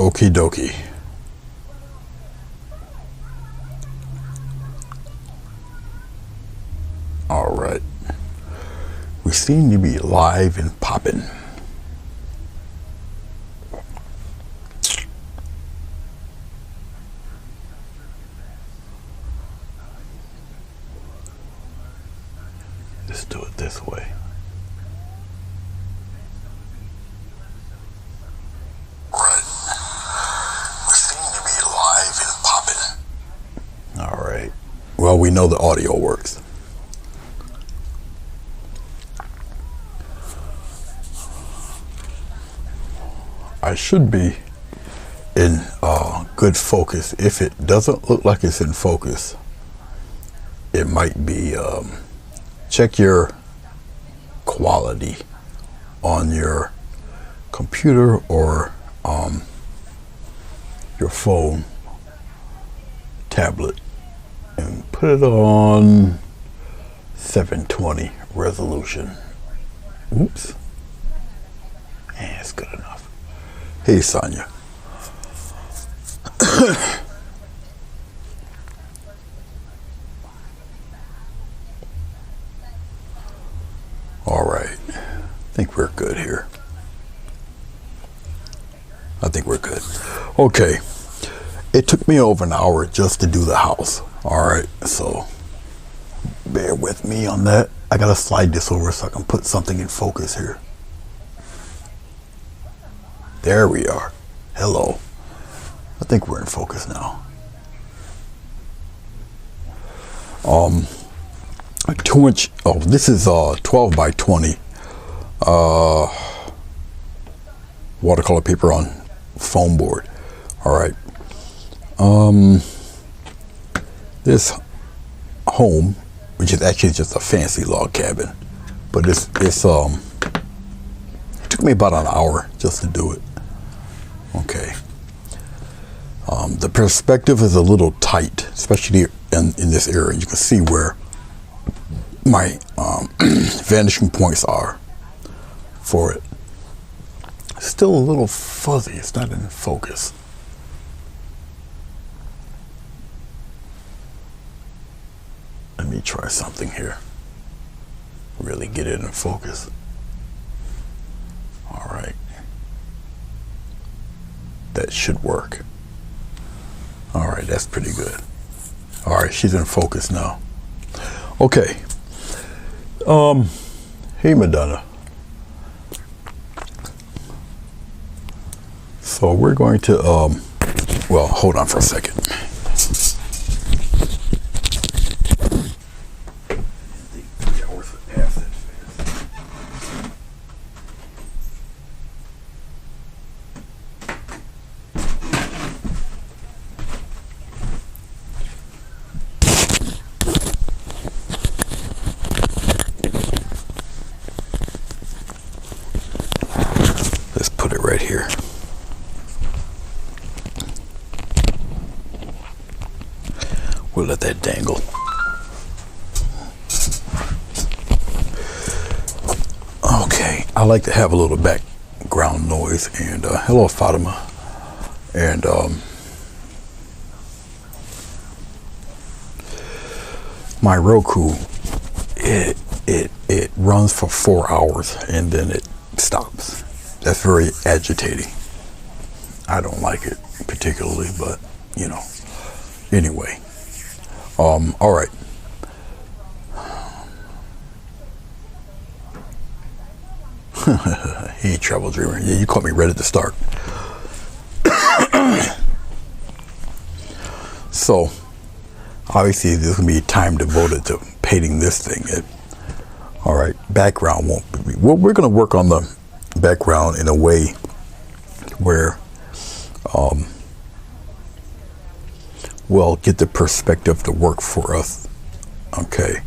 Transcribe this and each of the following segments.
Okie dokie. All right. We seem to be live and popping. Let's do it this way. Right. We seem to be live and popping. All right. Well, we know the audio works. I should be in good focus. If it doesn't look like it's in focus, it might be, check your quality on your computer or your phone, tablet, and put it on 720 resolution. Oops. Yeah, it's good enough. Hey, Sonia. All right. I think we're good here. I think we're good. Okay. It took me over an hour just to do the house. All right. So bear with me on that. I got to slide this over so I can put something in focus here. There we are. Hello. I think we're in focus now. 2-inch. Oh, this is 12 by 20 watercolor paper on foam board. All right. This home, which is actually just a fancy log cabin, but it took me about an hour just to do it. Okay. The perspective is a little tight, especially in this area. You can see where my vanishing points are for it. It's still a little fuzzy. It's not in focus. Let me try something here. Really get it in focus. All right. That should work. All right, that's pretty good. All right, she's in focus now. Okay. Hey, Madonna. So we're going to, well, hold on for a second. Let's put it right here. We'll let that dangle. Okay, I like to have a little background noise. And hello, Fatima. And my Roku, it runs for 4 hours and then it stops. That's very agitating. I don't like it particularly, but you know. Anyway. All right. Hey, Travel Dreamer. Yeah, you caught me right at the start. So, obviously, there's going to be time devoted to painting this thing. All right, background won't be. Well, we're going to work on the background in a way where we'll get the perspective to work for us. Okay.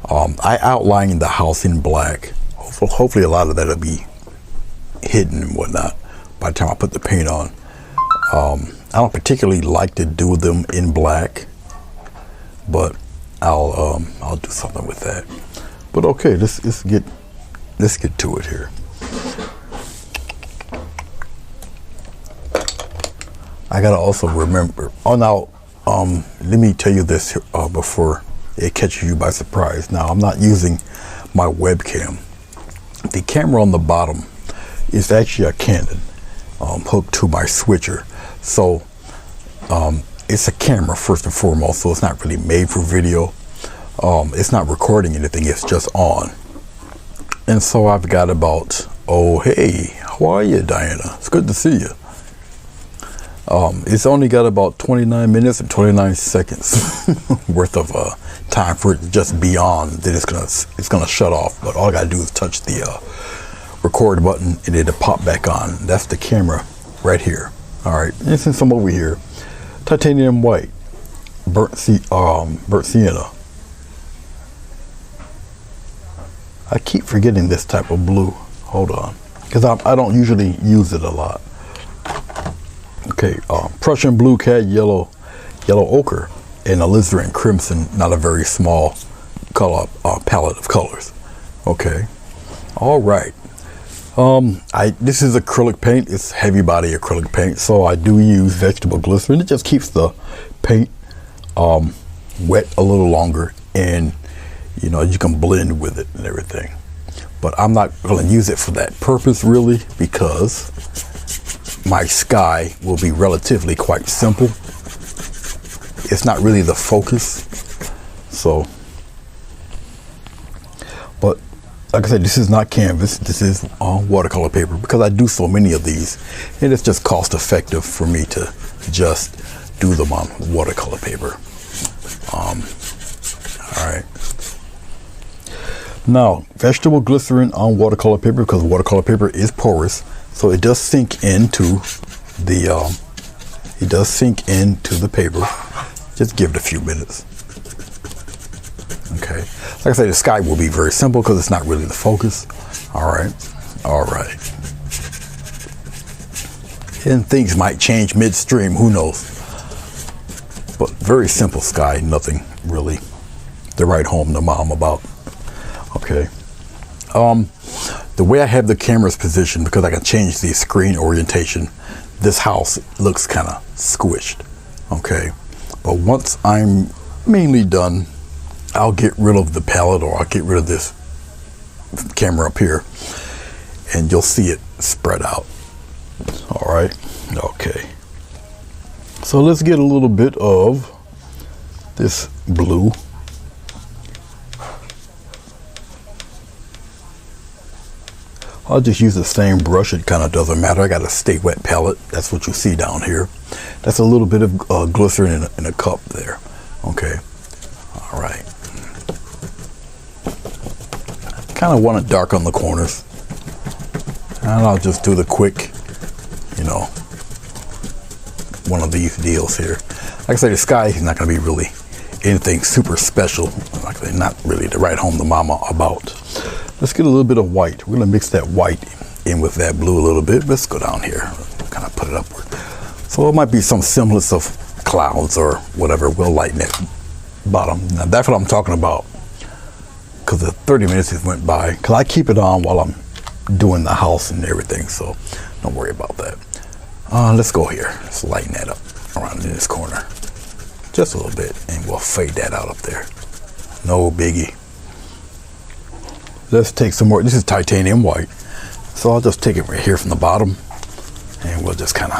I outlined the house in black. Hopefully a lot of that will be hidden and whatnot by the time I put the paint on. I don't particularly like to do them in black, but I'll do something with that. But okay, let's get to it here. I gotta also remember. Oh, now, let me tell you this before it catches you by surprise. Now, I'm not using my webcam. The camera on the bottom is actually a Canon hooked to my switcher. So it's a camera first and foremost, so it's not really made for video. It's not recording anything, it's just on. And so I've got about, oh hey, how are you, Diana? It's good to see you. It's only got about 29 minutes and 29 seconds worth of time for it to just be on. Then it's gonna shut off. But all I gotta do is touch the record button and it'll pop back on. That's the camera right here. All right, and since I'm over here, titanium white, burnt sienna. I keep forgetting this type of blue. Hold on, because I don't usually use it a lot. Okay, Prussian blue cat, yellow ochre, and alizarin crimson. Not a very small color palette of colors. Okay, all right. This is acrylic paint. It's heavy body acrylic paint, so I do use vegetable glycerin. It just keeps the paint wet a little longer, and you know, you can blend with it and everything. But I'm not going to use it for that purpose really, because my sky will be relatively quite simple. It's not really the focus. So, but like I said, this is not canvas. This is watercolor paper, because I do so many of these, and it's just cost effective for me to just do them on watercolor paper. All right. Now, vegetable glycerin on watercolor paper, because watercolor paper is porous, so it does sink into the paper. Just give it a few minutes. Okay. Like I say, the sky will be very simple because it's not really the focus. All right. All right. And things might change midstream. Who knows? But very simple sky. Nothing really to write home to mom about. Okay. The way I have the cameras positioned, because I can change the screen orientation, this house looks kind of squished. Okay. But once I'm mainly done, I'll get rid of the palette, or I'll get rid of this camera up here, and you'll see it spread out. All right. Okay. So let's get a little bit of this blue. I'll just use the same brush. It kind of doesn't matter. I got a stay wet palette. That's what you see down here. That's a little bit of glycerin in a cup there. Okay. All right. Kind of want to darken the corners. And I'll just do the quick, you know, one of these deals here. Like I say, the sky is not going to be really anything super special. Like I say, not really to write home to mama about. Let's get a little bit of white. We're going to mix that white in with that blue a little bit. Let's go down here, kind of put it upward. So it might be some semblance of clouds or whatever. We'll lighten that bottom. Now that's what I'm talking about, because the 30 minutes just went by. Because I keep it on while I'm doing the house and everything, so don't worry about that. Let's go here. Let's lighten that up around in this corner just a little bit, and we'll fade that out up there. No biggie. Let's take some more. This is titanium white, so I'll just take it right here from the bottom, and we'll just kind of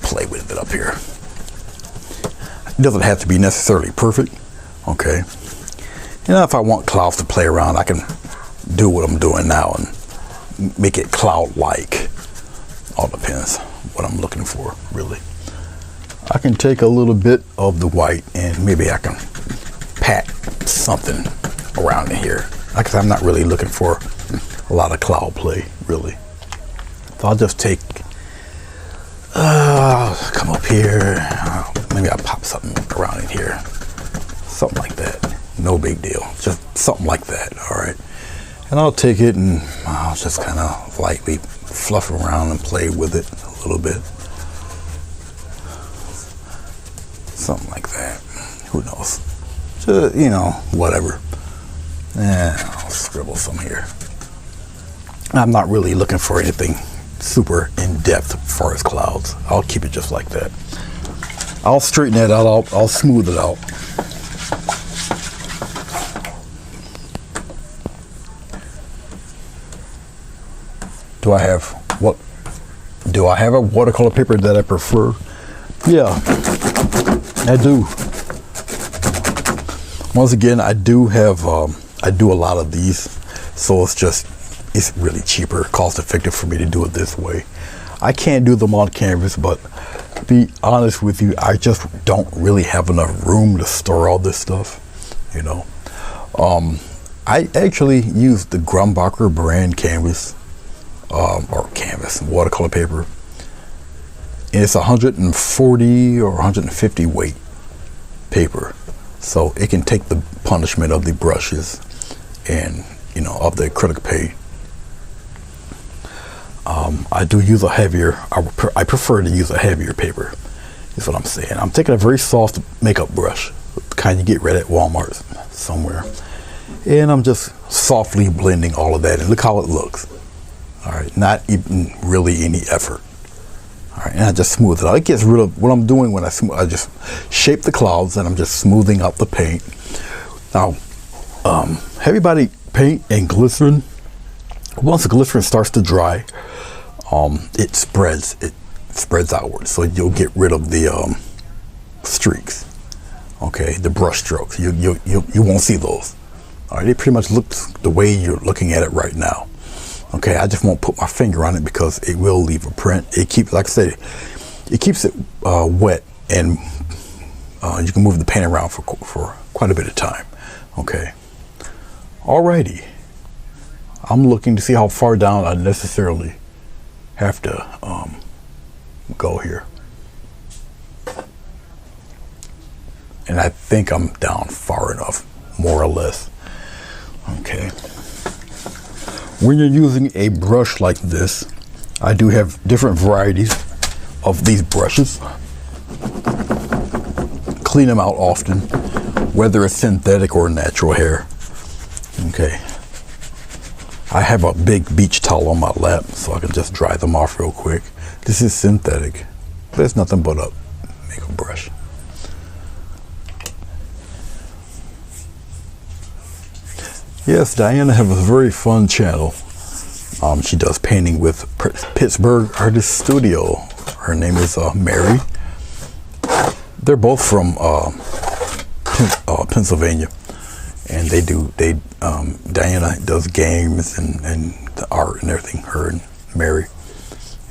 play with it up here. It doesn't have to be necessarily perfect. Okay. You know, if I want clouds to play around, I can do what I'm doing now and make it cloud-like. All depends what I'm looking for, really. I can take a little bit of the white and maybe I can pat something around in here. Like I said, I'm not really looking for a lot of cloud play, really. So I'll just take, come up here. Maybe I'll pop something around in here. Something like that. No big deal. Just something like that, all right? And I'll take it and I'll just kind of lightly fluff around and play with it a little bit. Something like that. Who knows? Just, you know, whatever. I'll scribble some here. I'm not really looking for anything super in depth as far as clouds. I'll keep it just like that. I'll straighten that out. I'll smooth it out. Do I have a watercolor paper that I prefer? Yeah, I do. Once again, I do have, I do a lot of these, so it's really cheaper, cost effective for me to do it this way. I can't do them on canvas, but to be honest with you, I just don't really have enough room to store all this stuff, you know. I actually use the Grumbacher brand canvas, watercolor paper. And it's 140 or 150 weight paper, so it can take the punishment of the brushes and, you know, of the acrylic paint. I do use a heavier, I prefer to use a heavier paper, is what I'm saying. I'm taking a very soft makeup brush, the kind you get rid at Walmart somewhere, and I'm just softly blending all of that, and look how it looks. All right, not even really any effort. All right, and I just smooth it out. It gets rid of what I'm doing when I just shape the clouds, and I'm just smoothing out the paint. Now, heavy body paint and glycerin, once the glycerin starts to dry, it spreads outward, so you'll get rid of the streaks, okay, the brush strokes. You won't see those. All right, it pretty much looks the way you're looking at it right now. Okay, I just won't put my finger on it because it will leave a print. It keeps, like I said, it keeps it wet, and you can move the paint around for quite a bit of time. Okay, alrighty. I'm looking to see how far down I necessarily have to go here, and I think I'm down far enough, more or less. Okay. When you're using a brush like this, I do have different varieties of these brushes. Clean them out often, whether it's synthetic or natural hair. Okay. I have a big beach towel on my lap, so I can just dry them off real quick. This is synthetic, but it's nothing but a makeup brush. Yes, Diana has a very fun channel. She does painting with Pittsburgh Artist Studio. Her name is Mary. They're both from Pennsylvania, and Diana does games and the art and everything. Her and Mary.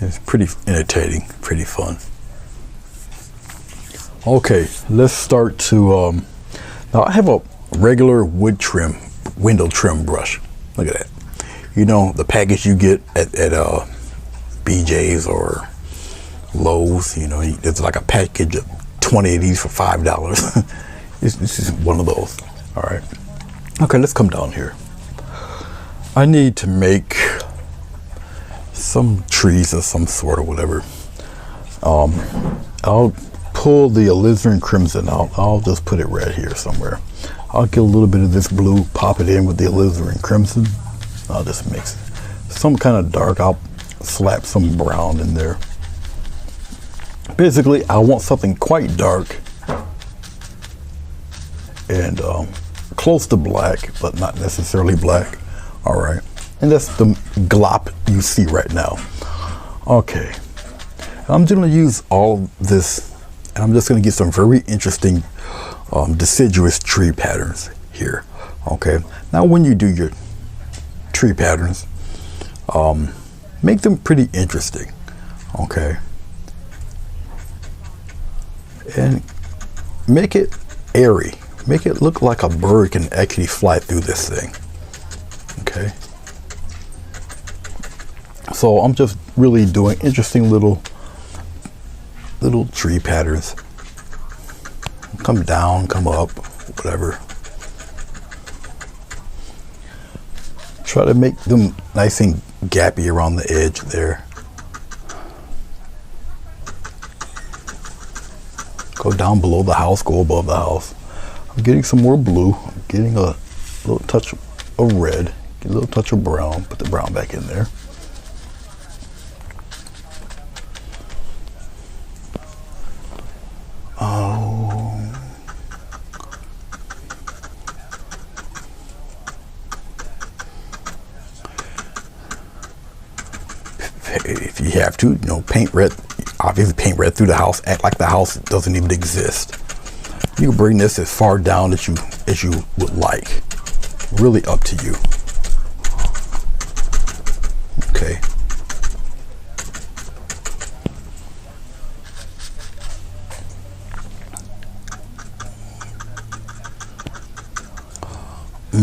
It's pretty entertaining, pretty fun. Okay, let's start to. Now I have a regular window trim brush. Look at that. You know, the package you get at BJ's or Lowe's, you know, it's like a package of 20 of these for $5. This is one of those. All right. Okay, let's come down here. I need to make some trees of some sort or whatever. I'll pull the alizarin crimson out. I'll just put it right here somewhere. I'll get a little bit of this blue, pop it in with the alizarin crimson. I'll just mix it. Some kind of dark, I'll slap some brown in there. Basically, I want something quite dark and close to black, but not necessarily black. All right, and that's the glop you see right now. Okay, I'm just gonna use all of this, and I'm just gonna get some very interesting deciduous tree patterns here. Okay, now when you do your tree patterns, make them pretty interesting. Okay, and make it airy, make it look like a bird can actually fly through this thing. Okay, so I'm just really doing interesting little tree patterns. Come down, come up, whatever. Try to make them nice and gappy around the edge there. Go down below the house, go above the house. I'm getting some more blue. I'm getting a little touch of red, get a little touch of brown, put the brown back in there. if you have to, paint red, obviously paint red through the house, act like the house doesn't even exist. You can bring this as far down as you would like. Really up to you. Okay. I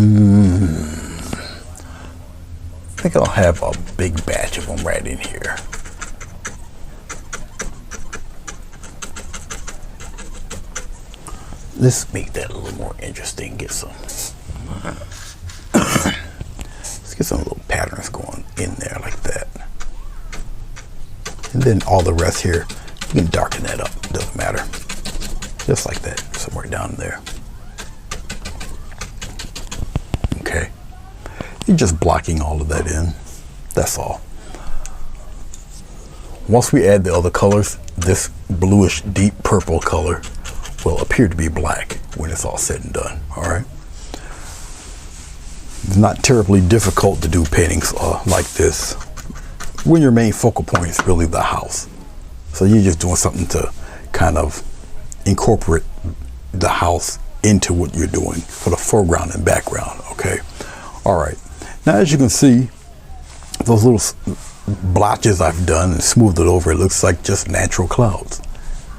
think I'll have a big batch of them right in here. Let's make that a little more interesting. Get some. Let's get some little patterns going in there like that. And then all the rest here, you can darken that up. Doesn't matter. Just like that, somewhere down there. Okay. You're just blocking all of that in. That's all. Once we add the other colors, this bluish deep purple color will appear to be black when it's all said and done. All right. It's not terribly difficult to do paintings like this when your main focal point is really the house. So you're just doing something to kind of incorporate the house into what you're doing for the foreground and background. Okay. All right. Now, as you can see, those little blotches I've done and smoothed it over, it looks like just natural clouds.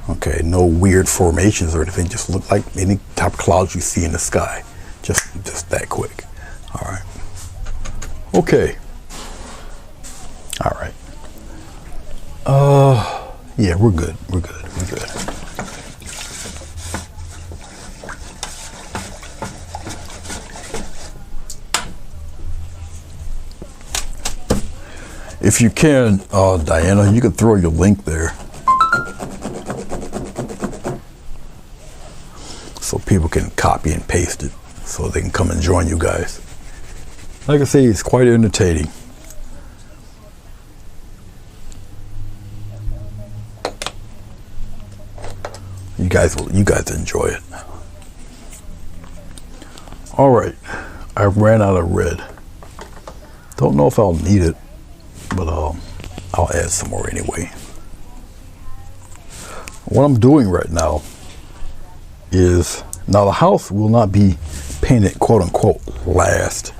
Okay, no weird formations or anything, just look like any type of clouds you see in the sky. Just that quick. All right. Okay. All right. Yeah, we're good. We're good. We're good. If you can, Diana, you can throw your link there so people can copy and paste it so they can come and join you guys. Like I say, it's quite entertaining. You guys enjoy it. All right, I ran out of red. Don't know if I'll need it, but I'll add some more anyway. What I'm doing right now is, now the house will not be painted quote unquote last,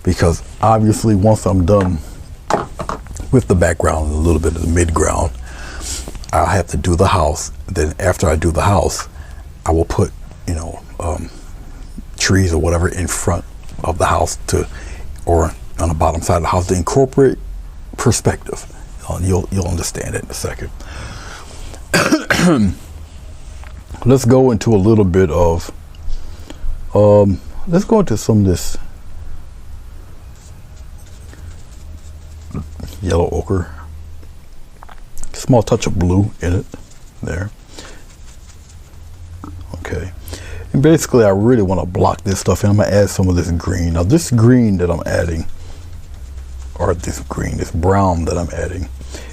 because obviously once I'm done with the background and a little bit of the midground, I'll have to do the house. Then after I do the house, I will put trees or whatever in front of the house or on the bottom side of the house to incorporate perspective. You'll understand it in a second. Let's go into a little bit of let's go into some of this yellow ochre, small touch of blue in it there. Okay, and basically I really want to block this stuff in. I'm gonna add some of this green. Now this green that I'm adding, or this brown that I'm adding,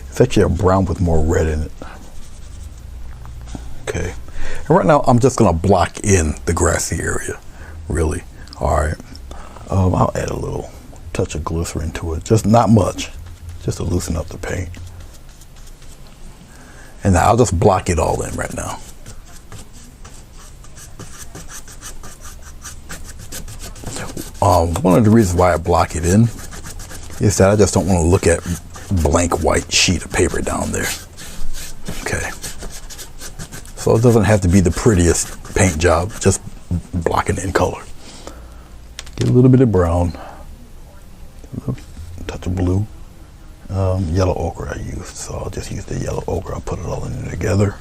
it's actually a brown with more red in it. Okay, and right now I'm just gonna block in the grassy area, really. All right, I'll add a little touch of glycerin to it, just not much, just to loosen up the paint. And now I'll just block it all in right now. One of the reasons why I block it in is that I just don't want to look at blank white sheet of paper down there. Okay. So it doesn't have to be the prettiest paint job, just blocking in color. Get a little bit of brown, a touch of blue, yellow ochre I used, so I'll just use the yellow ochre. I'll put it all in there together.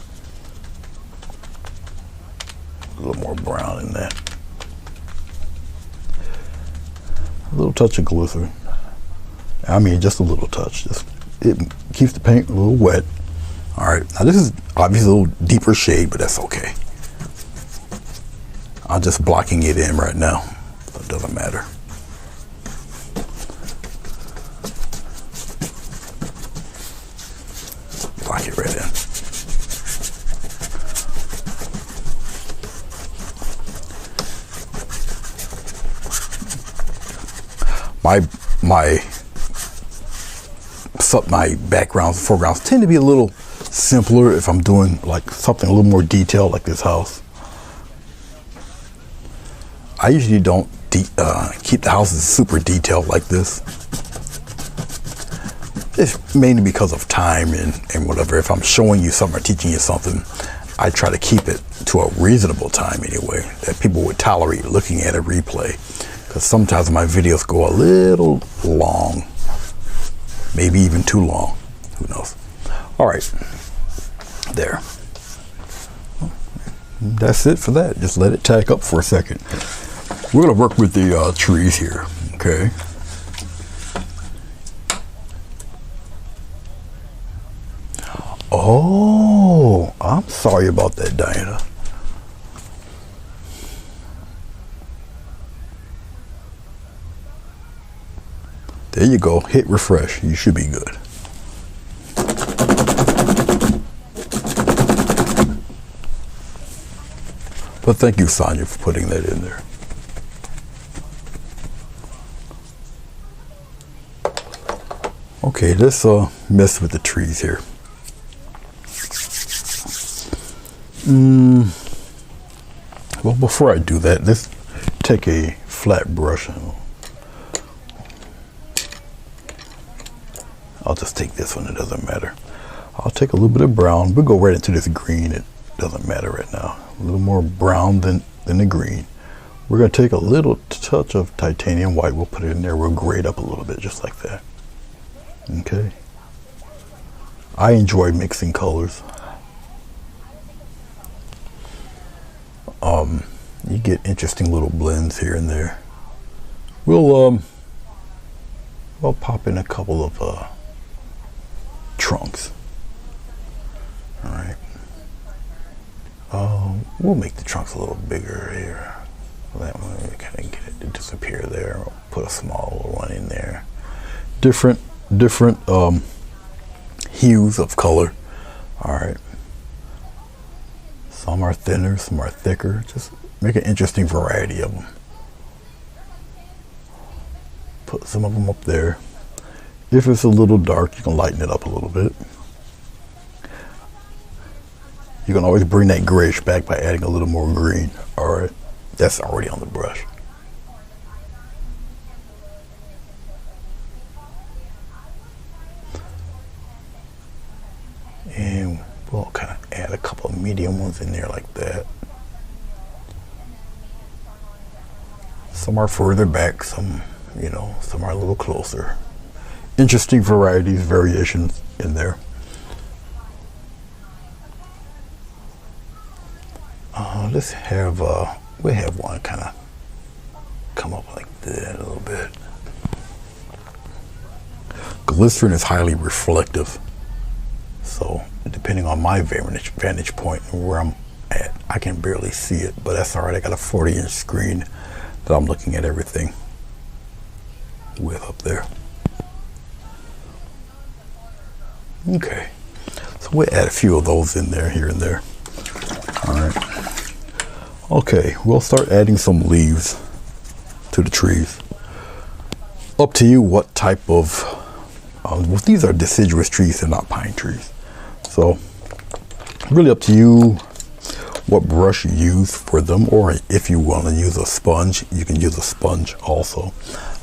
A little more brown in that. A little touch of glycerin. I mean, just a little touch. It keeps the paint a little wet. All right, now this is obviously a little deeper shade, but that's okay. I'm just blocking it in right now, so it doesn't matter. Block it right in. My my backgrounds, foregrounds tend to be a little simpler if I'm doing like something a little more detailed like this house. I usually don't keep the houses super detailed like this. It's mainly because of time and whatever. If I'm showing you something or teaching you something, I try to keep it to a reasonable time anyway, that people would tolerate looking at a replay. Because sometimes my videos go a little long, maybe even too long, who knows. All right, there. That's it for that. Just let it tack up for a second. We're gonna work with the trees here, okay? Oh, I'm sorry about that, Diana. There you go. Hit refresh. You should be good. But thank you, Sonia, for putting that in there. Okay, let's mess with the trees here. Well, before I do that, let's take a flat brush. I'll just take this one, it doesn't matter. I'll take a little bit of brown. We'll go right into this green. It doesn't matter right now. A little more brown than the green. We're going to take a little touch of titanium white. We'll put it in there. We'll grade up a little bit just like that. Okay. I enjoy mixing colors. You get interesting little blends here and there. We'll pop in a couple of trunks. All right. We'll make the trunks a little bigger here. That way we kind of get it to disappear there. We'll put a small one in there. Different hues of color. All right. Some are thinner, some are thicker. Just make an interesting variety of them. Put some of them up there. If it's a little dark, you can lighten it up a little bit. You can always bring that grayish back by adding a little more green. All right, that's already on the brush. And we'll kind of add a couple of medium ones in there like that. Some are further back, some, some are a little closer. Interesting varieties, variations in there. Let's have, we'll have one kind of come up like that a little bit. Glycerin is highly reflective. So depending on my vantage point and where I'm at, I can barely see it, but that's all right. I got a 40-inch screen that I'm looking at everything with up there. Okay, so we'll add a few of those in there, here and there. All right. Okay, we'll start adding some leaves to the trees. Up to you what type of, well, these are deciduous trees and not pine trees. So really up to you what brush you use for them, or if you want to use a sponge, you can use a sponge also.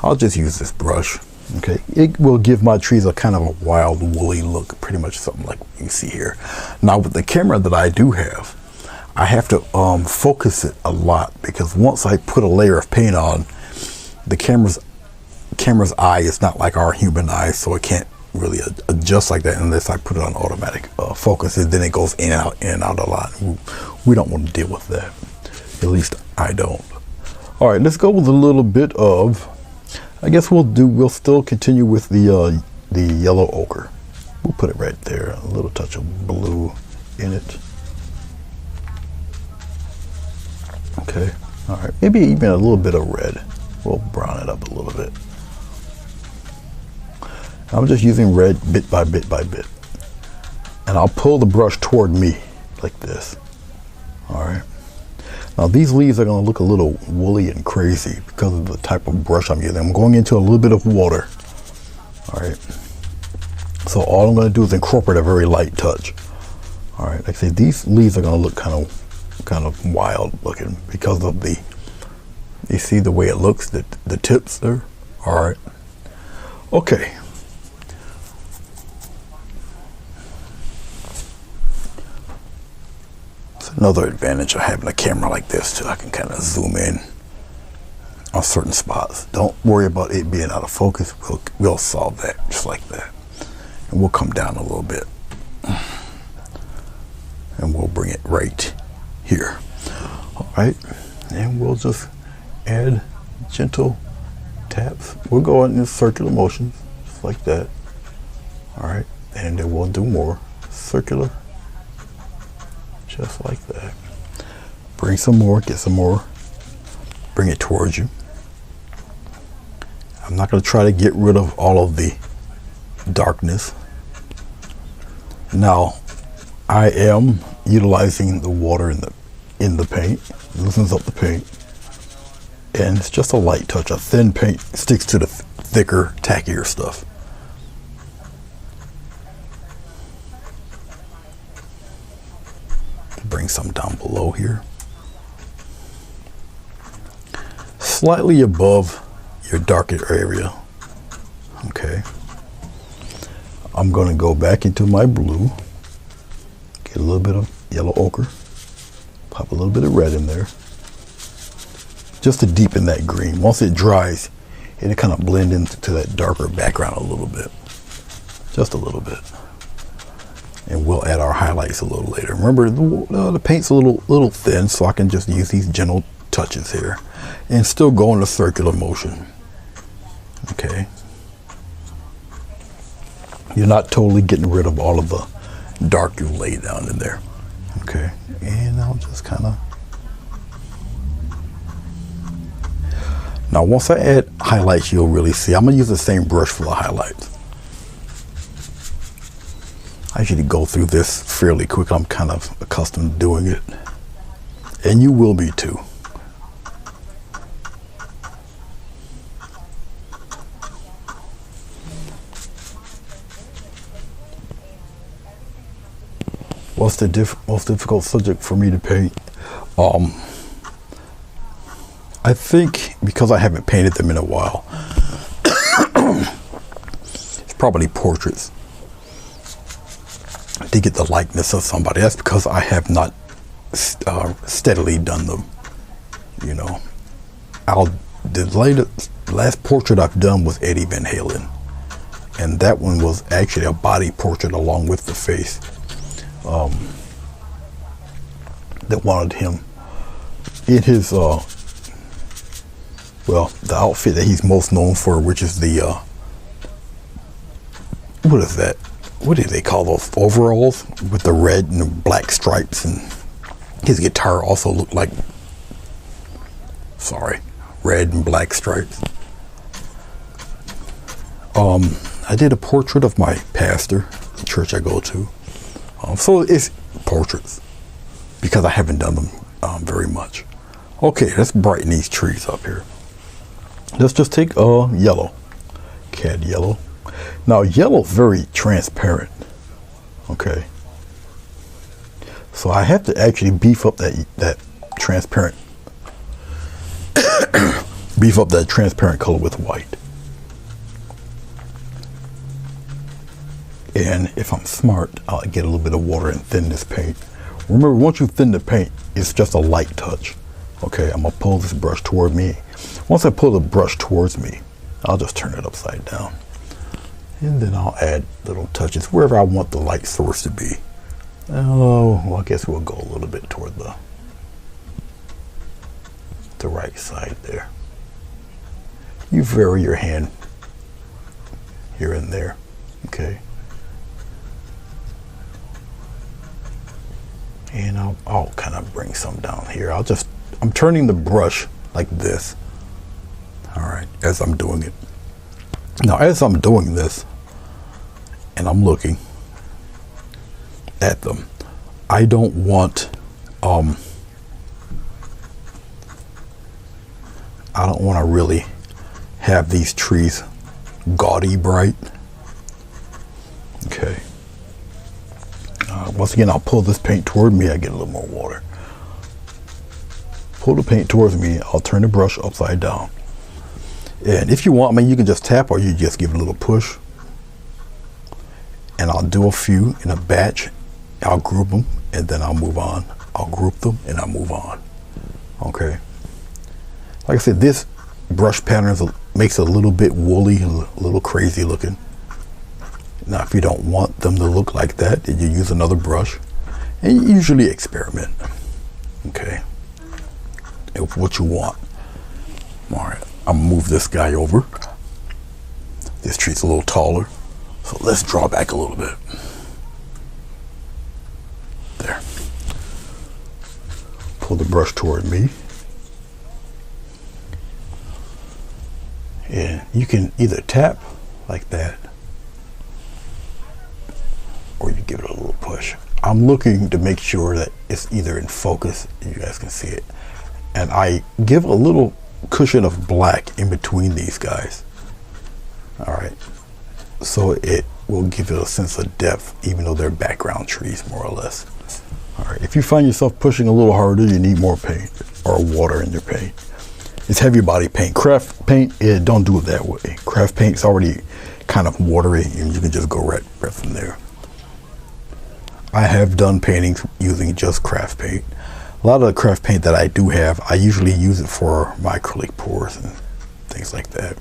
I'll just use this brush. Okay, it will give my trees a kind of a wild woolly look, pretty much something like you see here. Now with the camera that I do have, I have to focus it a lot, because once I put a layer of paint on, the camera's eye is not like our human eye, so it can't really adjust like that unless I put it on automatic focus, and then it goes in and out a lot. We don't want to deal with that. At least I don't. All right, let's go with a little bit of, I guess we'll still continue with the yellow ochre. We'll put it right there, a little touch of blue in it. Okay, all right, maybe even a little bit of red. We'll brown it up a little bit. I'm just using red bit by bit by bit. And I'll pull the brush toward me like this. All right. Now these leaves are gonna look a little woolly and crazy because of the type of brush I'm using. I'm going into a little bit of water. All right. So all I'm going to do is incorporate a very light touch. All right, like I say, these leaves are going to look kind of wild looking because of the, you see the way it looks, the tips there. All right, okay. It's another advantage of having a camera like this too. I can kind of zoom in on certain spots. Don't worry about it being out of focus. We'll solve that just like that. And we'll come down a little bit. And we'll bring it right here. All right. And we'll just add gentle taps. We'll go in circular motions, just like that. All right. And then we'll do more circular, just like that. Bring some more, get some more. Bring it towards you. I'm not going to try to get rid of all of the darkness. Now, I am utilizing the water in the paint. It loosens up the paint. And it's just a light touch. A thin paint sticks to the thicker, tackier stuff. Bring some down below here. Slightly above your darker area. Okay. I'm going to go back into my blue. Get a little bit of yellow ochre. Pop a little bit of red in there. Just to deepen that green. Once it dries, it'll kind of blend into that darker background a little bit. Just a little bit. And we'll add our highlights a little later. Remember, the paint's a little thin, so I can just use these gentle touches here and still go in a circular motion. Okay. You're not totally getting rid of all of the dark you laid down in there. Okay. And I'll just kind of. Now, once I add highlights, you'll really see. I'm going to use the same brush for the highlights. I usually go through this fairly quick. I'm kind of accustomed to doing it. And you will be too. What's the most difficult subject for me to paint? I think because I haven't painted them in a while, it's probably portraits. To get the likeness of somebody. That's because I have not steadily done them. You know, the last portrait I've done was Eddie Van Halen, and that one was actually a body portrait along with the face. That wanted him in his well, the outfit that he's most known for, which is the what is that? What do they call those overalls with the red and the black stripes? And his guitar also looked like, red and black stripes. I did a portrait of my pastor, the church I go to. So it's portraits because I haven't done them very much. Okay, let's brighten these trees up here. Let's just take yellow, cad yellow. Now, yellow is very transparent. Okay, so I have to actually beef up that transparent color with white. And if I'm smart, I'll get a little bit of water and thin this paint. Remember, once you thin the paint, it's just a light touch. Okay, I'm gonna pull this brush toward me. Once I pull the brush towards me, I'll just turn it upside down. And then I'll add little touches wherever I want the light source to be. Oh, well, I guess we'll go a little bit toward the right side there. You vary your hand here and there, okay? And I'll kind of bring some down here. I'm turning the brush like this, all right, as I'm doing it. Now, as I'm doing this, and I'm looking at them, I don't want to really have these trees gaudy bright. Okay. Once again, I'll pull this paint toward me. I get a little more water. Pull the paint towards me. I'll turn the brush upside down. And if you want, I mean, you can just tap or you just give it a little push. And I'll do a few in a batch. I'll group them and then I'll move on. I'll group them and I'll move on. Okay. Like I said, this brush pattern makes it a little bit woolly, a little crazy looking. Now, if you don't want them to look like that, then you use another brush. And you usually experiment. Okay. With what you want. All right. I'll move this guy over. This tree's a little taller. So let's draw back a little bit. There. Pull the brush toward me. And you can either tap like that or you give it a little push. I'm looking to make sure that it's either in focus, you guys can see it. And I give a little cushion of black in between these guys. All right. So it will give it a sense of depth, even though they're background trees, more or less. All right. If you find yourself pushing a little harder, you need more paint or water in your paint. It's heavy body paint. Craft paint, don't do it that way. Craft paint's already kind of watery, and you can just go right from there. I have done paintings using just craft paint. A lot of the craft paint that I do have, I usually use it for my acrylic pours and things like that.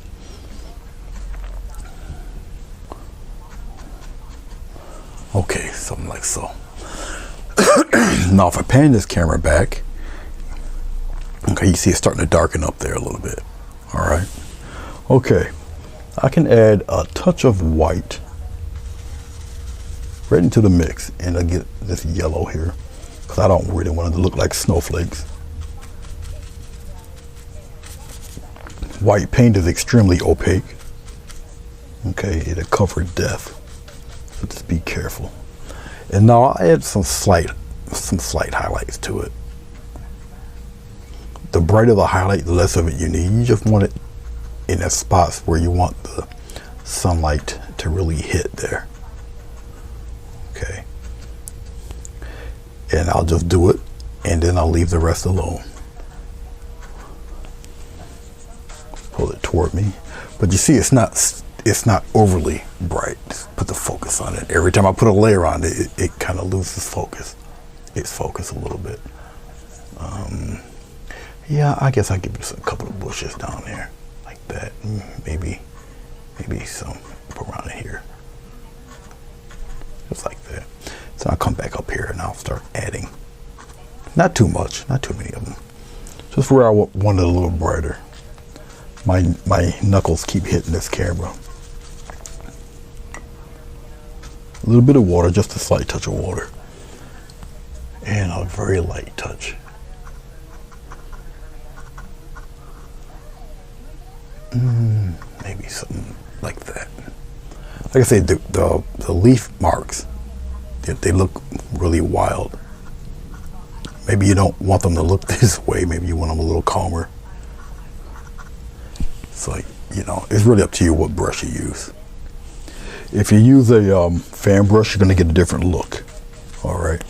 Okay, something like so. Now if I pan this camera back, okay, you see it's starting to darken up there a little bit. All right. Okay, I can add a touch of white right into the mix, and I get this yellow here because I don't really want it to look like snowflakes. White paint is extremely opaque. Okay, it'll cover depth, so just be careful. And now I'll add some slight highlights to it. The brighter the highlight, the less of it you need. You just want it in the spots where you want the sunlight to really hit there. Okay. And I'll just do it, and then I'll leave the rest alone. Pull it toward me. But you see, it's not overly bright. Just put the focus on it. Every time I put a layer on it, it kind of loses focus. Its focus a little bit. Yeah, I guess I'll give it a couple of bushes down there, like that. Maybe some around here, just like that. So I'll come back up here and I'll start adding. Not too much, not too many of them. Just where I want it a little brighter. My knuckles keep hitting this camera. A little bit of water, just a slight touch of water. And a very light touch. Maybe something like that. Like I said, the leaf marks, they look really wild. Maybe you don't want them to look this way. Maybe you want them a little calmer. So, you know, it's really up to you what brush you use. If you use a fan brush, you're going to get a different look. All right.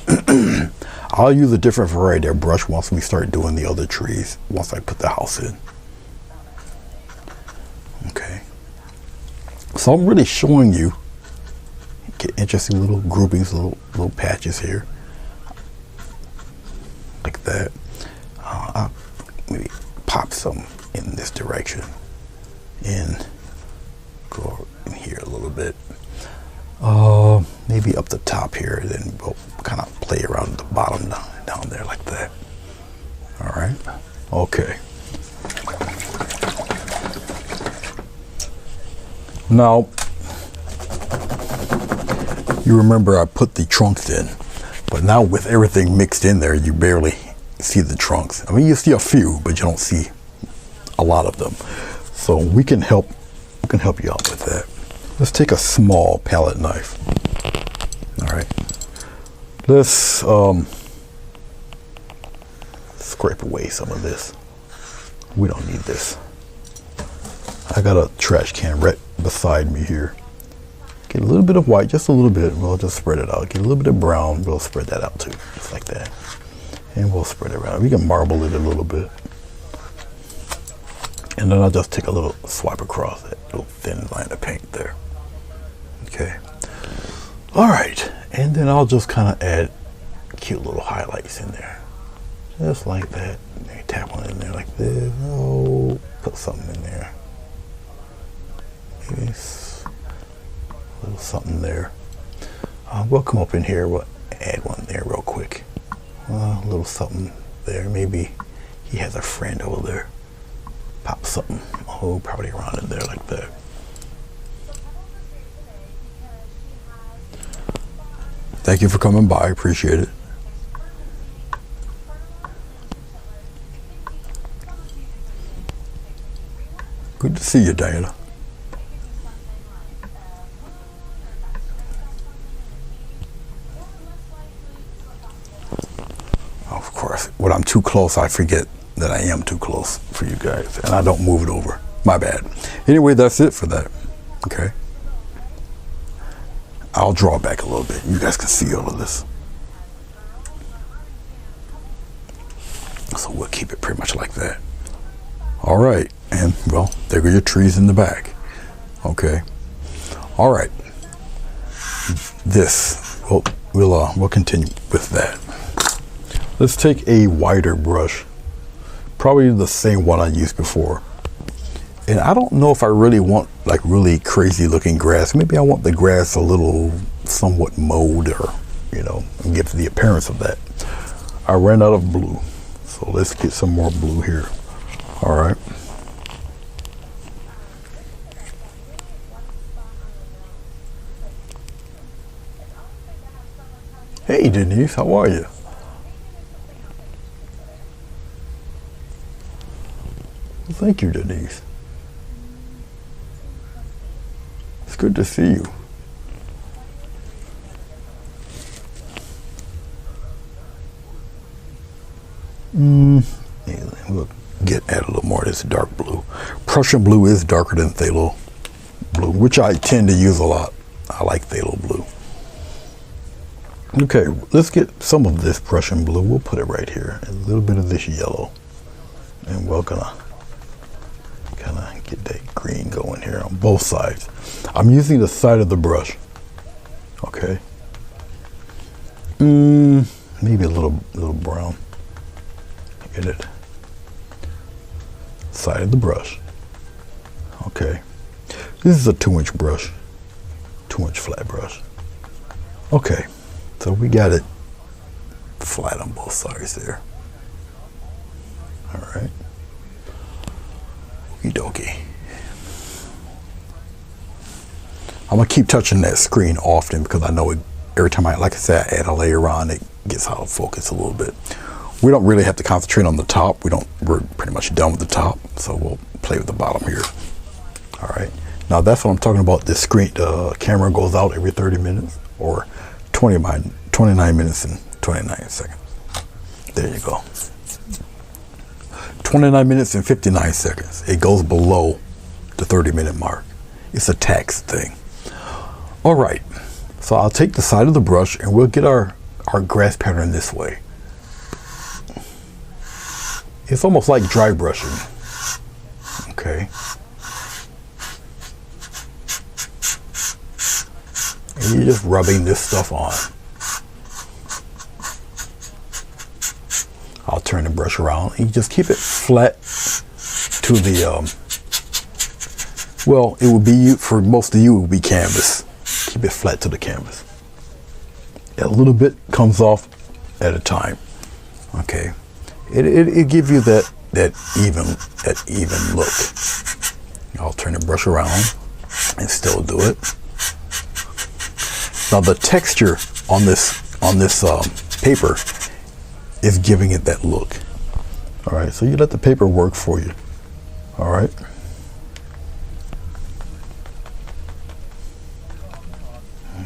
I'll use a different variety of brush once we start doing the other trees, once I put the house in. Okay. So I'm really showing you, get interesting little groupings, little patches here. Like that. I'll maybe pop some in this direction. And go in here a little bit. Maybe up the top here, then we'll kind of play around the bottom down there like that. All right. Okay. Now, you remember I put the trunks in, but now with everything mixed in there, you barely see the trunks. I mean, you see a few, but you don't see a lot of them. So we can help you out with that. Let's take a small palette knife. All right. Let's scrape away some of this. We don't need this. I got a trash can right beside me here. Get a little bit of white, just a little bit. We'll just spread it out. Get a little bit of brown. We'll spread that out too, just like that. And we'll spread it around. We can marble it a little bit. And then I'll just take a little swipe across that little thin line of paint there. Okay. All right. And then I'll just kind of add cute little highlights in there. Just like that. Maybe tap one in there like this. Oh, put something in there. Maybe a little something there. We'll come up in here. We'll add one there real quick. A little something there. Maybe he has a friend over there. Pop something. Oh, probably around in there like that. Thank you for coming by. Appreciate it. Good to see you, Diana. Of course, when I'm too close, I forget that I am too close for you guys, and I don't move it over. My bad. Anyway, that's it for that. Okay. I'll draw back a little bit. You guys can see all of this. So we'll keep it pretty much like that. All right. And, well, there go your trees in the back. Okay. All right. This, we'll continue with that. Let's take a wider brush. Probably the same one I used before. And I don't know if I really want like really crazy looking grass. Maybe I want the grass a little somewhat mowed, or, you know, and give the appearance of that. I ran out of blue. So let's get some more blue here. All right. Hey Denise, how are you? Well, thank you, Denise. It's good to see you. Yeah, we'll add a little more of this dark blue. Prussian blue is darker than phthalo blue, which I tend to use a lot. I like phthalo blue. Okay, let's get some of this Prussian blue. We'll put it right here. A little bit of this yellow. And we're gonna kind of get that green going here on both sides. I'm using the side of the brush. Okay. Maybe a little brown. Get it. Side of the brush. Okay. This is a 2-inch brush. 2-inch flat brush. Okay. So we got it flat on both sides there. All right. Okie dokie. I'm gonna keep touching that screen often because I know it, every time like I said, I add a layer on, it gets out of focus a little bit. We don't really have to concentrate on the top. We're pretty much done with the top. So we'll play with the bottom here. All right. Now that's what I'm talking about. This screen, the camera goes out every 30 minutes or 29 minutes and 29 seconds. There you go. 29 minutes and 59 seconds. It goes below the 30-minute mark. It's a tax thing. All right. So I'll take the side of the brush and we'll get our grass pattern this way. It's almost like dry brushing. Okay. And you're just rubbing this stuff on. I'll turn the brush around and you just keep it flat to the, well, it will be, for most of you, it will be canvas. Keep it flat to the canvas. A little bit comes off at a time. Okay. It gives you that even look. I'll turn the brush around and still do it. Now the texture on this paper is giving it that look. All right, so you let the paper work for you. All right.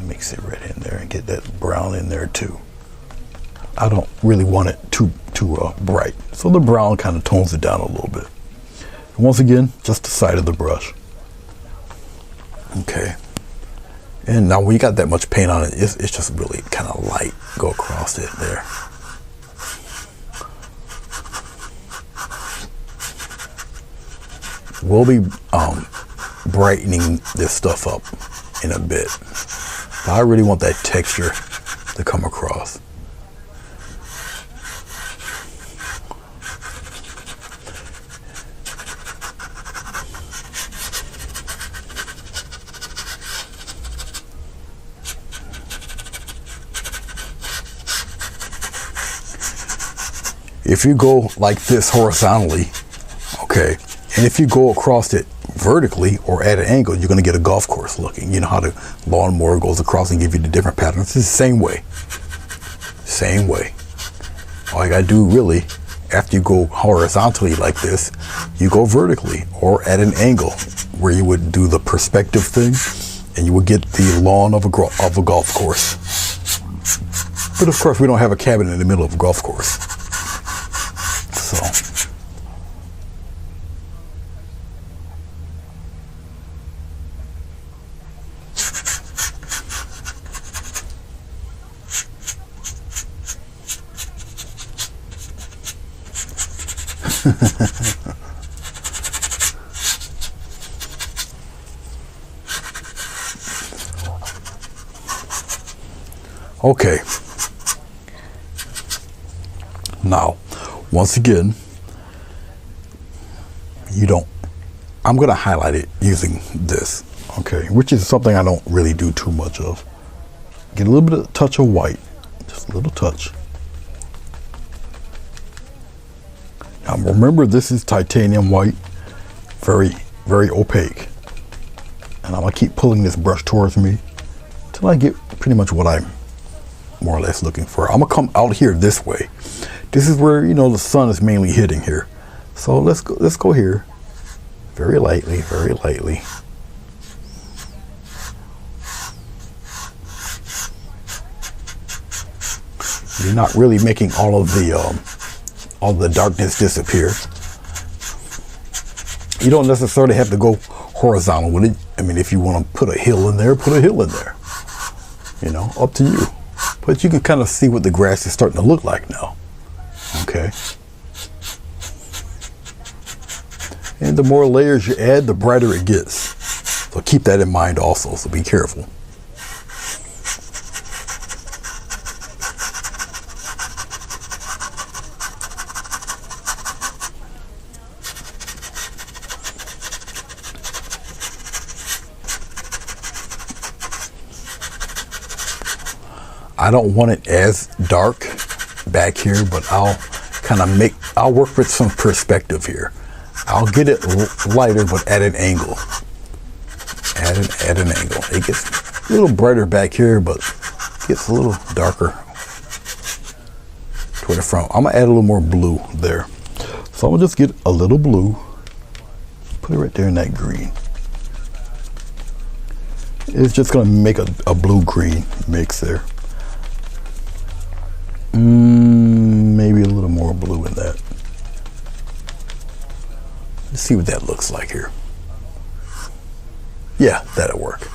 Mix it right in there and get that brown in there too. I don't really want it too bright, so the brown kind of tones it down a little bit. And once again, just the side of the brush. Okay. And now when you got that much paint on it, it's just really kind of light. Go across it there. We'll be brightening this stuff up in a bit. But I really want that texture to come across. If you go like this horizontally, okay, and if you go across it vertically or at an angle, you're going to get a golf course looking. You know how the lawnmower goes across and give you the different patterns? It's the same way. Same way. All you got to do really, after you go horizontally like this, you go vertically or at an angle where you would do the perspective thing and you would get the lawn of a golf course. But of course, we don't have a cabin in the middle of a golf course. So. Okay. Now, once again, I'm going to highlight it using this, okay, which is something I don't really do too much of. Get a little bit of touch of white, just a little touch. Now remember, this is titanium white, very, very opaque. And I'm going to keep pulling this brush towards me until I get pretty much what I'm more or less looking for. I'm going to come out here this way. This is where, you know, the sun is mainly hitting here. So let's go here. Very lightly, very lightly. You're not really making all of the darkness disappear. You don't necessarily have to go horizontal with it. I mean, if you want to put a hill in there, put a hill in there. You know, up to you. But you can kind of see what the grass is starting to look like now. Okay. And the more layers you add, the brighter it gets. So keep that in mind also, so be careful. I don't want it as dark back here, but I'll work with some perspective here. I'll get it lighter, but at an angle. At an angle. It gets a little brighter back here, but gets a little darker toward the front. I'm gonna add a little more blue there. So I'm gonna just get a little blue, put it right there in that green. It's just gonna make a blue-green mix there. Maybe a little more blue in that. Let's see what that looks like here. Yeah, that'll work.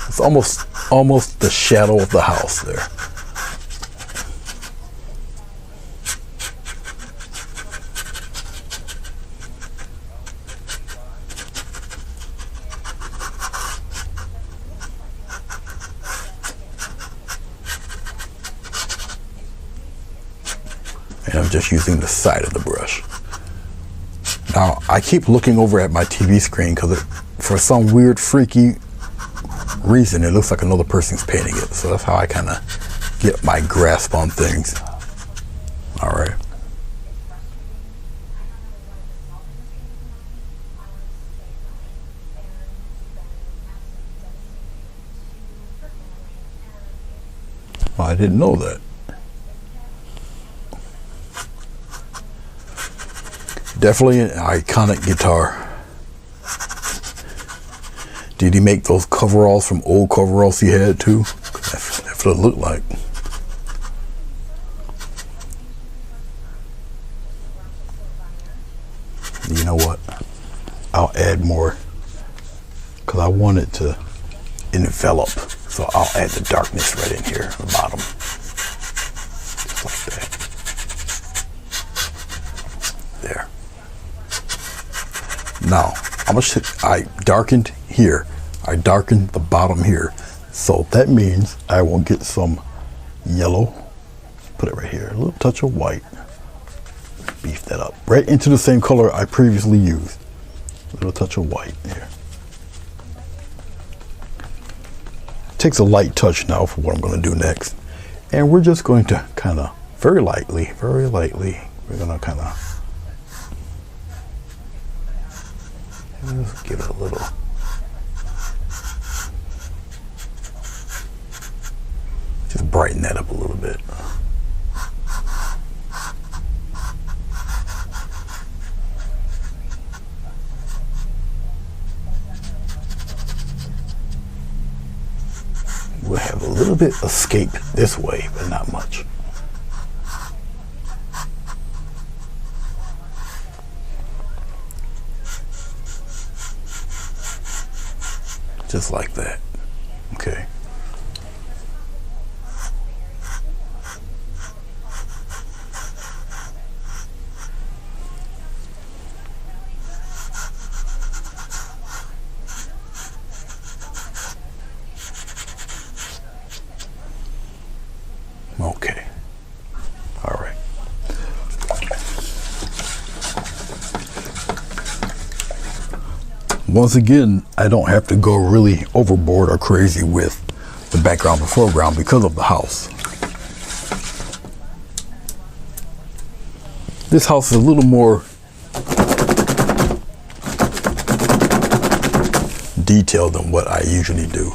It's almost the shadow of the house there. And I'm just using the side of the brush. Now, I keep looking over at my TV screen because for some weird, freaky reason, it looks like another person's painting it. So that's how I kind of get my grasp on things. All right. Well, I didn't know that. Definitely an iconic guitar. Did he make those coveralls from old coveralls he had too? That's what it looked like. You know what? I'll add more because because I want it to envelop. So I'll add the darkness right in here at the bottom. Just like that. There. Now, I darkened here. I darkened the bottom here. So that means I will get some yellow. Put it right here. A little touch of white. Beef that up. Right into the same color I previously used. A little touch of white here. Takes a light touch now for what I'm going to do next. And we're just going to kind of very lightly, we're going to kind of just give it a little. Just brighten that up a little bit. We'll have a little bit escape this way, but not much. Just like that. Okay. Okay. All right. Once again, I don't have to go really overboard or crazy with the background and foreground because of the house. This house is a little more detailed than what I usually do.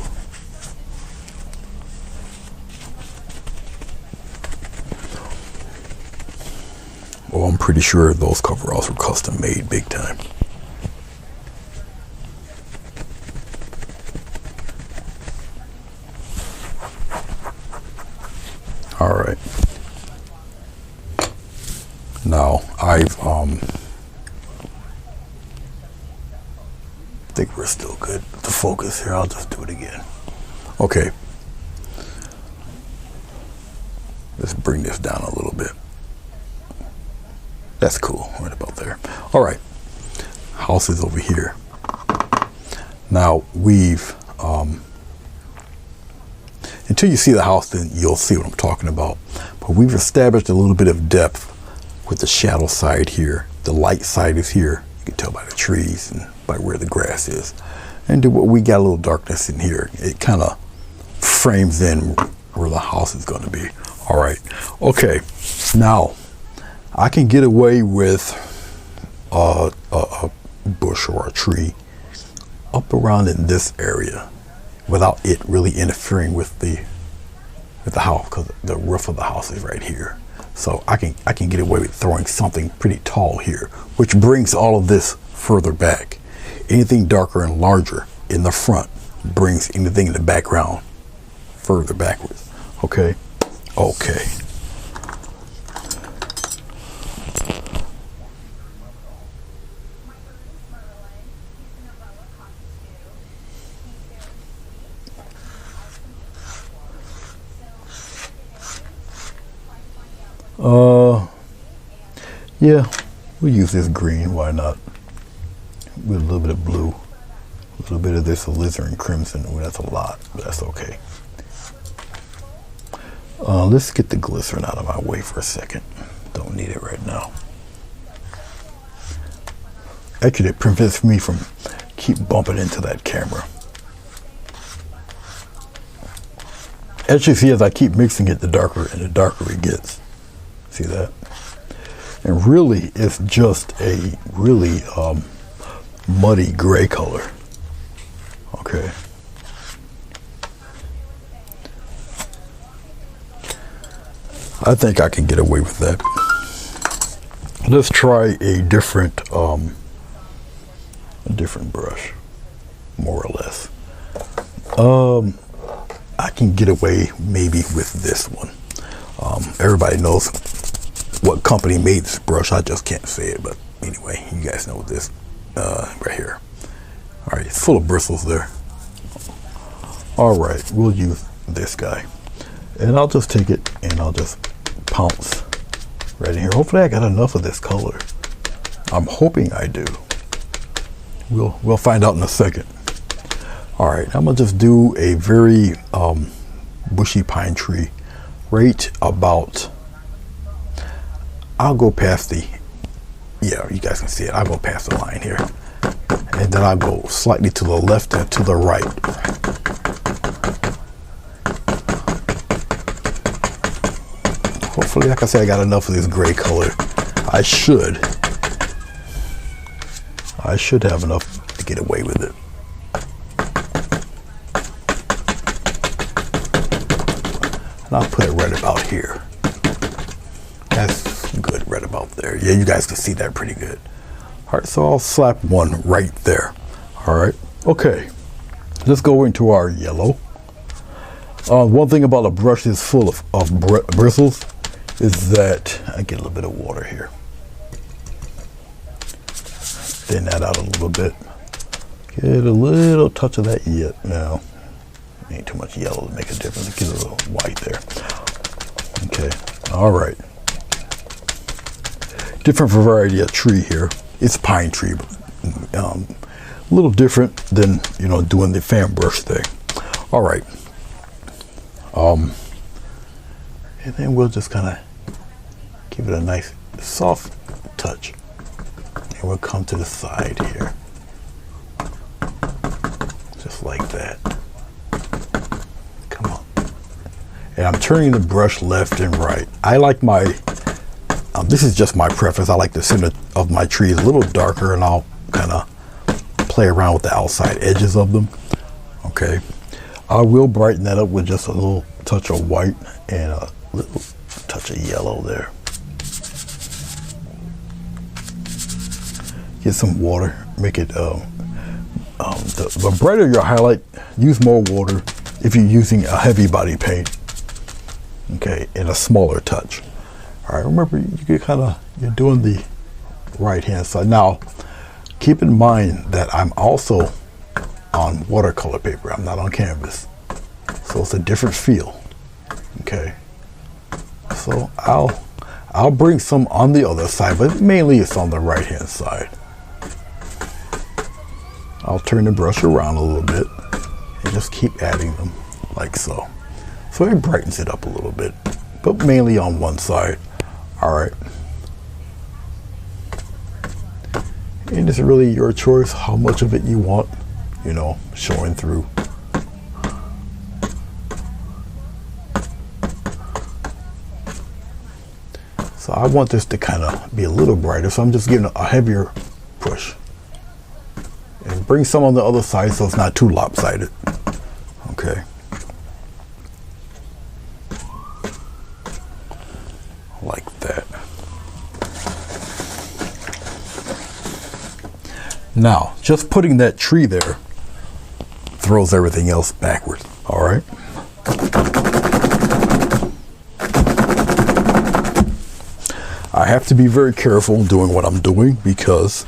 Oh, I'm pretty sure those coveralls were custom made big time. All right. Now I think we're still good. The focus here, I'll just do it again. Okay. Let's bring this down a little bit. That's cool, right about there. All right, house is over here. Now we've, until you see the house, then you'll see what I'm talking about. But we've established a little bit of depth with the shadow side here. The light side is here. You can tell by the trees and by where the grass is. And we got a little darkness in here. It kind of frames in where the house is going to be. All right, okay, now I can get away with a bush or a tree up around in this area without it really interfering with the house, because the roof of the house is right here. So I can get away with throwing something pretty tall here, which brings all of this further back. Anything darker and larger in the front brings anything in the background further backwards. Okay. Okay. Yeah, we'll use this green, why not? With a little bit of blue, a little bit of this alizarin crimson. Well, that's a lot, but that's okay. Let's get the glycerin out of my way for a second. Don't need it right now. Actually, it prevents me from keep bumping into that camera. Actually, see, as I keep mixing it, the darker and the darker it gets. See that? And really, it's just a really muddy gray color. Okay. I think I can get away with that. Let's try a different brush, more or less. I can get away maybe with this one. Everybody knows what company made this brush. I just can't say it, but anyway, you guys know this right here. All right, full of bristles there. All right, we'll use this guy. And I'll just take it and I'll just pounce right in here. Hopefully I got enough of this color. I'm hoping I do. We'll find out in a second. All right, I'm gonna just do a very bushy pine tree right about, I'll go past the, yeah, you guys can see it. I'll go past the line here. And then I'll go slightly to the left and to the right. Hopefully, like I said, I got enough of this gray color. I should have enough to get away with it. And I'll put it right about here. That's good right about there. Yeah, you guys can see that pretty good. All right, so I'll slap one right there. All right, okay. Let's go into our yellow. One thing about a brush that's full of bristles is that, I get a little bit of water here. Thin that out a little bit. Get a little touch of that yet now. Ain't too much yellow to make a difference. Get a little white there. Okay, all right. Different variety of tree here. It's pine tree, but a little different than, you know, doing the fan brush thing. All right. And then we'll just kind of give it a nice soft touch. And we'll come to the side here. Just like that. Come on. And I'm turning the brush left and right. I like my, this is just my preference. I like the center of my trees a little darker, and I'll kind of play around with the outside edges of them. Okay. I will brighten that up with just a little touch of white and a little touch of yellow there. Get some water, make it, the brighter your highlight, use more water if you're using a heavy body paint, okay, and a smaller touch. All right, remember, you get you're doing the right hand side. Now, keep in mind that I'm also on watercolor paper. I'm not on canvas. So it's a different feel. Okay. So I'll bring some on the other side, but mainly it's on the right hand side. I'll turn the brush around a little bit and just keep adding them like so. So it brightens it up a little bit, but mainly on one side. All right. And it's really your choice how much of it you want, you know, showing through. So I want this to kind of be a little brighter, so I'm just giving a heavier push. And bring some on the other side so it's not too lopsided. Okay. Like that. Now, just putting that tree there throws everything else backwards. All right. I have to be very careful doing what I'm doing because,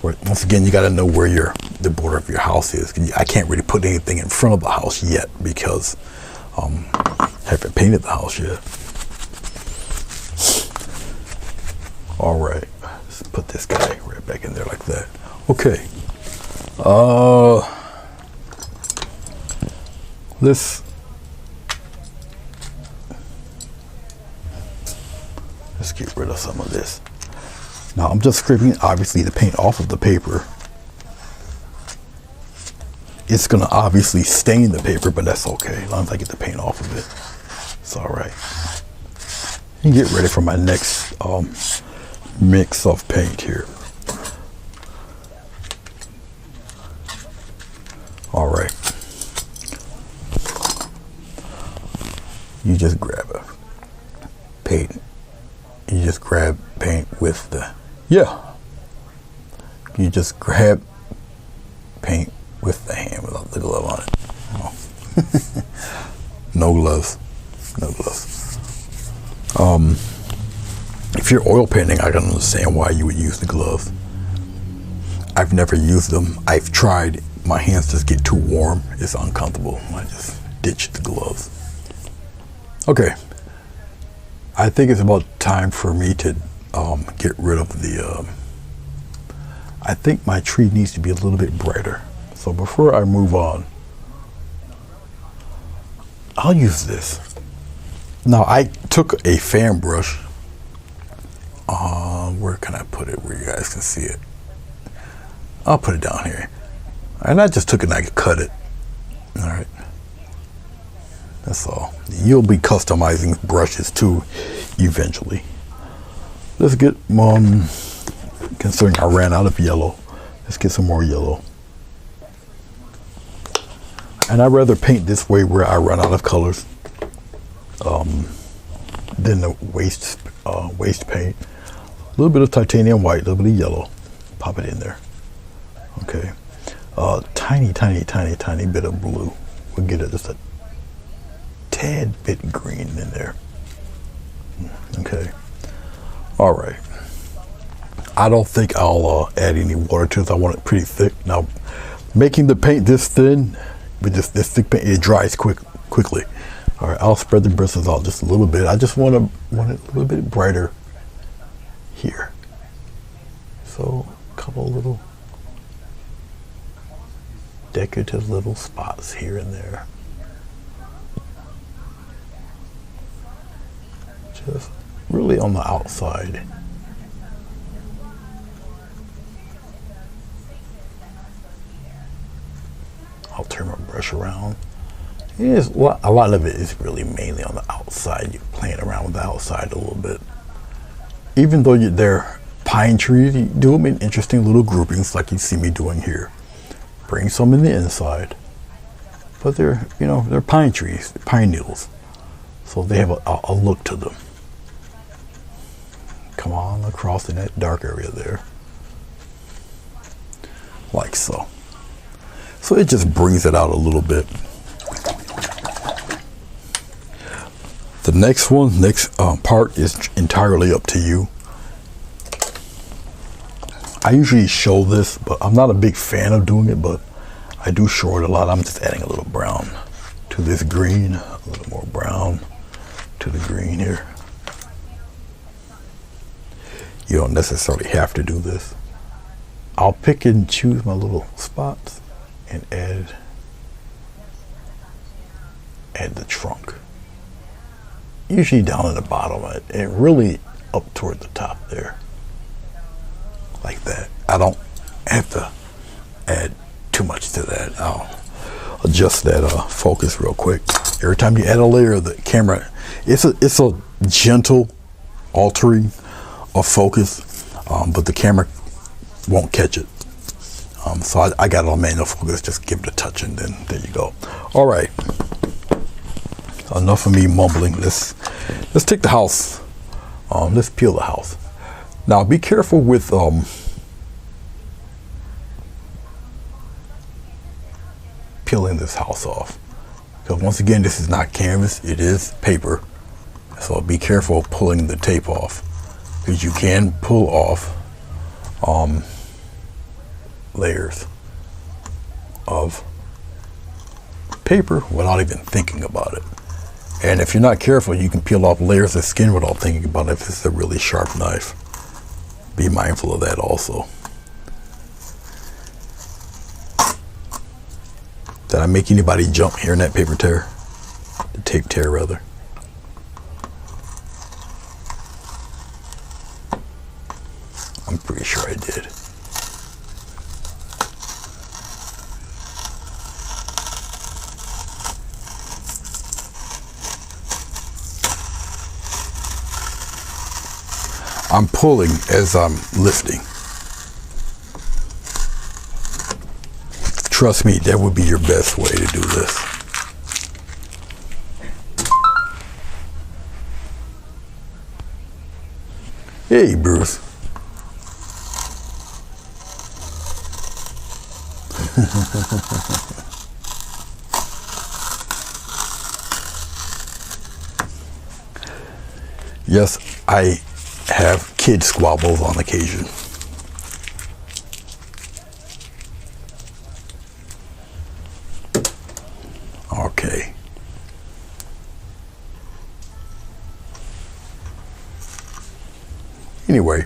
once again, you got to know where the border of your house is. I can't really put anything in front of the house yet because I haven't painted the house yet. All right, let's put this guy right back in there like that. Okay. Let's get rid of some of this. Now I'm just scraping, obviously, the paint off of the paper. It's gonna obviously stain the paper, but that's okay. As long as I get the paint off of it, it's all right. And get ready for my next mix of paint here. All right. You just grab a paint. You just grab paint with the, you just grab paint with the hand without the glove on it. Oh. No gloves. No gloves. If you're oil painting, I can understand why you would use the gloves. I've never used them. I've tried my hands just get too warm. It's uncomfortable. I just ditch the gloves. Okay. I think it's about time for me to get rid of the, I think my tree needs to be a little bit brighter. So before I move on, I'll use this. Now I took a fan brush. Where can I put it where you guys can see it? I'll put it down here. And I just took it and I cut it. All right. That's all. You'll be customizing brushes too eventually. Let's get, considering I ran out of yellow, let's get some more yellow. And I'd rather paint this way where I run out of colors than the waste paint. A little bit of titanium white, a little bit of yellow. Pop it in there. Okay. Tiny bit of blue. We'll get it just a tad bit green in there. Okay. All right. I don't think I'll add any water to it. I want it pretty thick. Now, making the paint this thin, with this thick paint, it dries quickly. All right, I'll spread the bristles out just a little bit. I just want it a little bit brighter here. So, a couple little decorative little spots here and there. Just really on the outside. I'll turn my brush around. A lot of it is really mainly on the outside. You're playing around with the outside a little bit. Even though they're pine trees, you do them in interesting little groupings like you see me doing here. Bring some in the inside. But they're, they're pine trees, pine needles. So they have a look to them. Come on across in that dark area there. Like so. So it just brings it out a little bit. The next part is entirely up to you. I usually show this, but I'm not a big fan of doing it, but I do show it a lot. I'm just adding a little brown to this green, a little more brown to the green here. You don't necessarily have to do this. I'll pick and choose my little spots and add the trunk. Usually down at the bottom and really up toward the top there. Like that. I don't have to add too much to that. I'll adjust that focus real quick. Every time you add a layer of the camera, it's a gentle altering of focus, but the camera won't catch it. So I got it on manual focus. Just give it a touch and then there you go. All right. Enough of me mumbling. Let's take the house. Let's peel the house. Now be careful with peeling this house off, because once again this is not canvas, it is paper. So be careful pulling the tape off, because you can pull off layers of paper without even thinking about it. And if you're not careful, you can peel off layers of skin without thinking about it if it's a really sharp knife. Be mindful of that also. Did I make anybody jump here in that paper tear? The tape tear, rather. I'm pretty sure I did. I'm pulling as I'm lifting. Trust me, that would be your best way to do this. Hey, Bruce. Yes, I have kid squabbles on occasion. Okay. Anyway,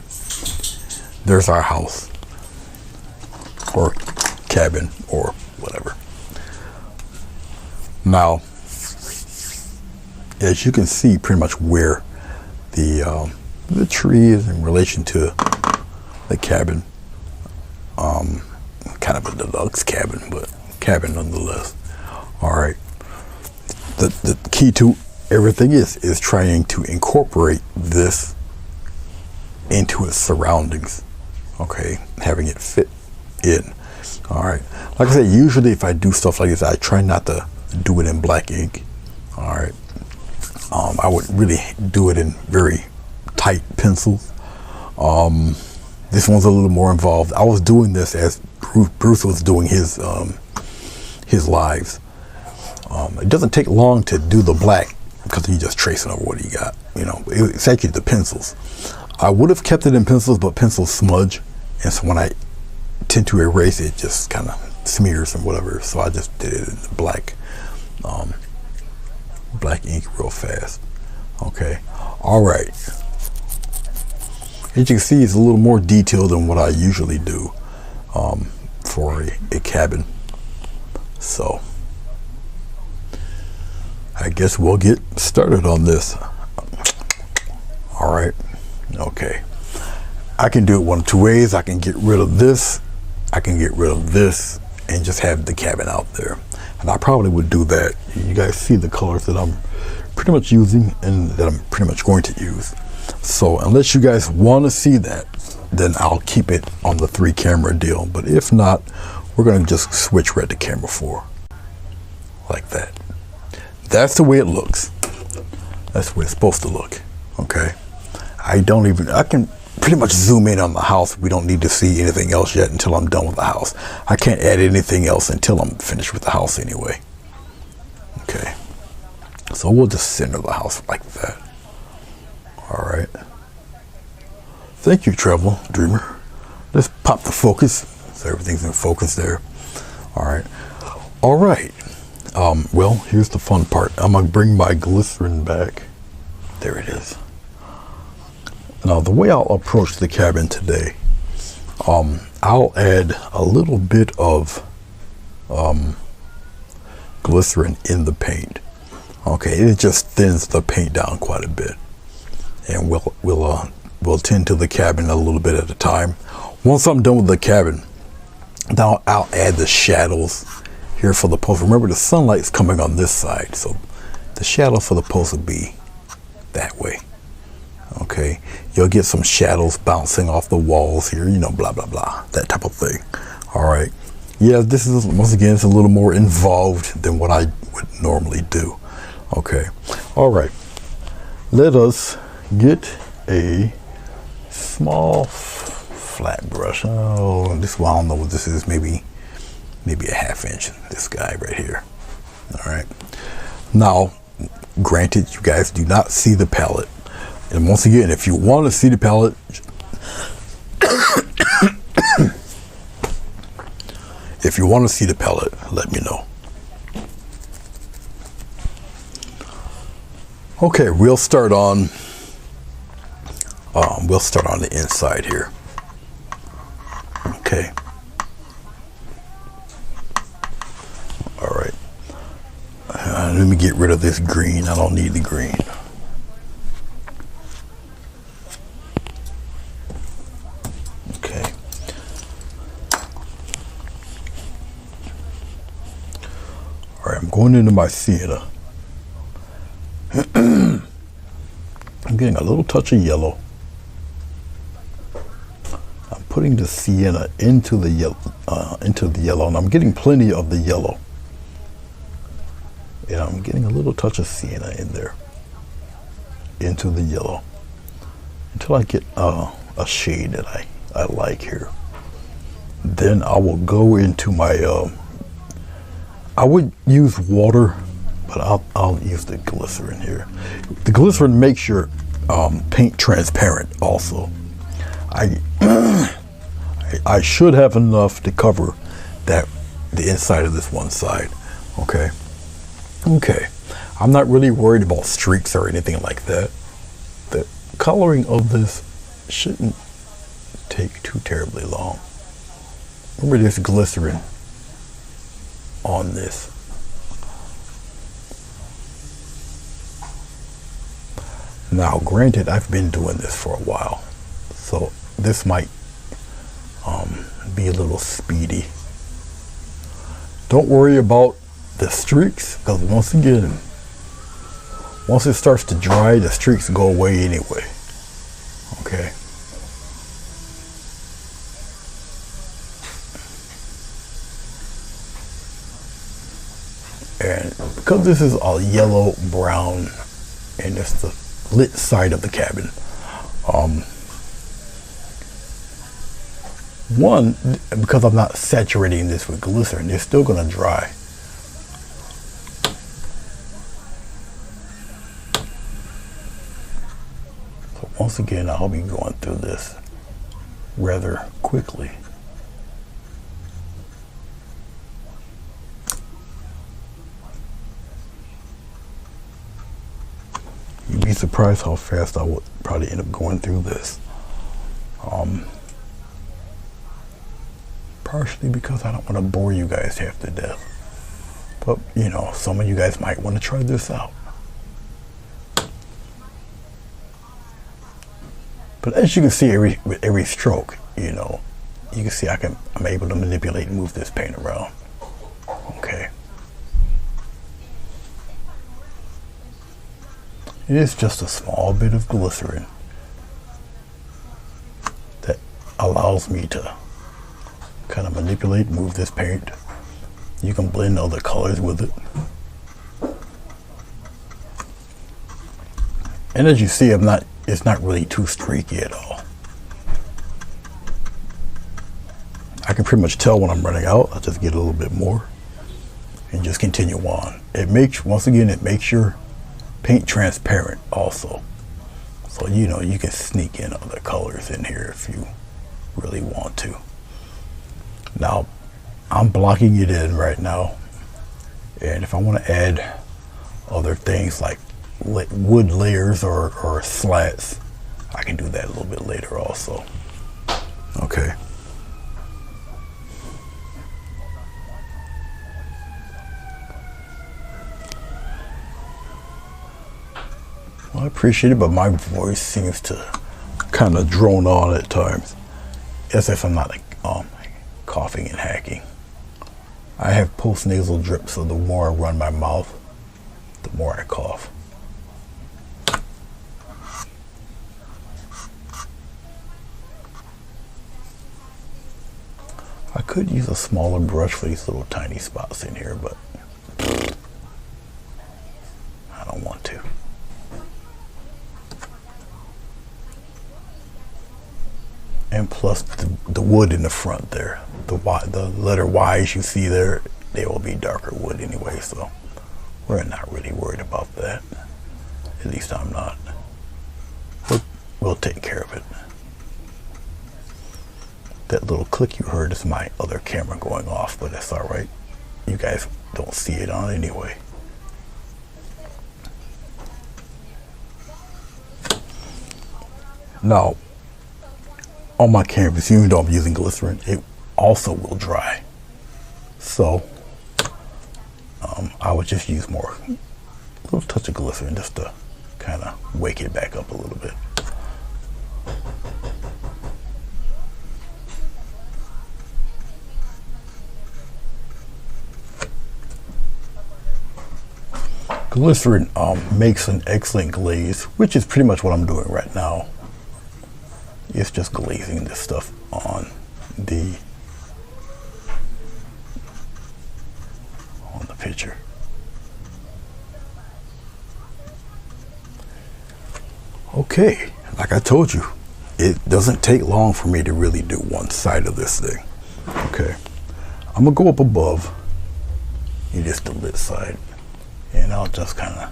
there's our house or cabin or whatever. Now, as you can see, pretty much where the tree is in relation to the cabin. Kind of a deluxe cabin, but cabin nonetheless. All right. The key to everything is trying to incorporate this into its surroundings. Okay, having it fit in. All right. Like I said, usually if I do stuff like this, I try not to do it in black ink. All right. I would really do it in very tight pencils. This one's a little more involved. I was doing this as Bruce was doing his lives. It doesn't take long to do the black because you're just tracing over what you got. You know, it's actually the pencils. I would have kept it in pencils, but pencils smudge, and so when I tend to erase it, just kind of smears and whatever. So I just did it in the black ink real fast. Okay, all right. As you can see, it's a little more detailed than what I usually do for a cabin. So I guess we'll get started on this. All right. Okay. I can do it one of two ways. I can get rid of this. I can get rid of this and just have the cabin out there. And I probably would do that. You guys see the colors that I'm pretty much using and that I'm pretty much going to use. So unless you guys want to see that, then I'll keep it on the 3 camera deal. But if not, we're going to just switch right to camera 4. Like that. That's the way it looks. That's the way it's supposed to look. Okay. I can pretty much zoom in on the house. We don't need to see anything else yet until I'm done with the house. I can't add anything else until I'm finished with the house anyway. Okay. So we'll just center the house like that. All right. Thank you, Travel Dreamer. Let's pop the focus. So everything's in focus there. All right. All right. Well, here's the fun part. I'm going to bring my glycerin back. There it is. Now, the way I'll approach the cabin today, I'll add a little bit of glycerin in the paint. Okay, it just thins the paint down quite a bit. And we'll tend to the cabin a little bit at a time. Once I'm done with the cabin, now I'll add the shadows here for the post. Remember, the sunlight's coming on this side, so the shadow for the post will be that way. Okay, you'll get some shadows bouncing off the walls here, you know, blah blah blah, that type of thing. All right. Yeah, this is, once again, it's a little more involved than what I would normally do. Okay. All right. Let us get a small flat brush. Oh, this one, I don't know what this is. Maybe a 1/2 inch. This guy right here. All right. Now, granted, you guys do not see the palette. And once again, if you want to see the palette, let me know. Okay, we'll start on the inside here. Okay. All right. Let me get rid of this green. I don't need the green. Okay. All right, I'm going into my sienna. I'm getting a little touch of yellow. I'm putting the sienna into the yellow, and I'm getting plenty of the yellow. And I'm getting a little touch of sienna in there, into the yellow, until I get a shade that I like here. Then I will go into my, I would use water, but I'll use the glycerin here. The glycerin makes your paint transparent also. I should have enough to cover the inside of this one side. Okay. Okay, I'm not really worried about streaks or anything like that. The coloring of this shouldn't take too terribly long. Remember, there's glycerin on this. Now, granted, I've been doing this for a while, so this might be a little speedy. Don't worry about the streaks, because once again, once it starts to dry, the streaks go away anyway. Okay. And because this is all yellow, brown, and it's the lit side of the cabin, one, because I'm not saturating this with glycerin, it's still going to dry. So once again, I'll be going through this rather quickly. You'd be surprised how fast I would probably end up going through this. Partially because I don't want to bore you guys half to death. But, you know, some of you guys might want to try this out. But as you can see, with every stroke, you know, you can see I'm able to manipulate and move this paint around. Okay. It is just a small bit of glycerin that allows me to kind of manipulate, move this paint. You can blend other colors with it. And as you see, it's not really too streaky at all. I can pretty much tell when I'm running out. I'll just get a little bit more and just continue on. Once again, it makes your paint transparent also. So, you know, you can sneak in other colors in here if you really want to. Now, I'm blocking it in right now. And if I want to add other things like wood layers or slats, I can do that a little bit later also. Okay. Well, I appreciate it, but my voice seems to kind of drone on at times, as if I'm not like coughing and hacking. I have post-nasal drip, so the more I run my mouth, the more I cough. I could use a smaller brush for these little tiny spots in here, but I don't want to. And plus the wood in the front there, the letter Y's you see there, they will be darker wood anyway, so we're not really worried about that. At least I'm not. We'll take care of it. That little click you heard is my other camera going off, but that's all right. You guys don't see it on anyway. Now, on my canvas, even though I'm using glycerin, it also will dry. So I would just use a little touch of glycerin just to kind of wake it back up a little bit. Glycerin makes an excellent glaze, which is pretty much what I'm doing right now. It's just glazing this stuff on the picture. Okay, like I told you, it doesn't take long for me to really do one side of this thing. Okay, I'm gonna go up above and just the lit side, and I'll just kind of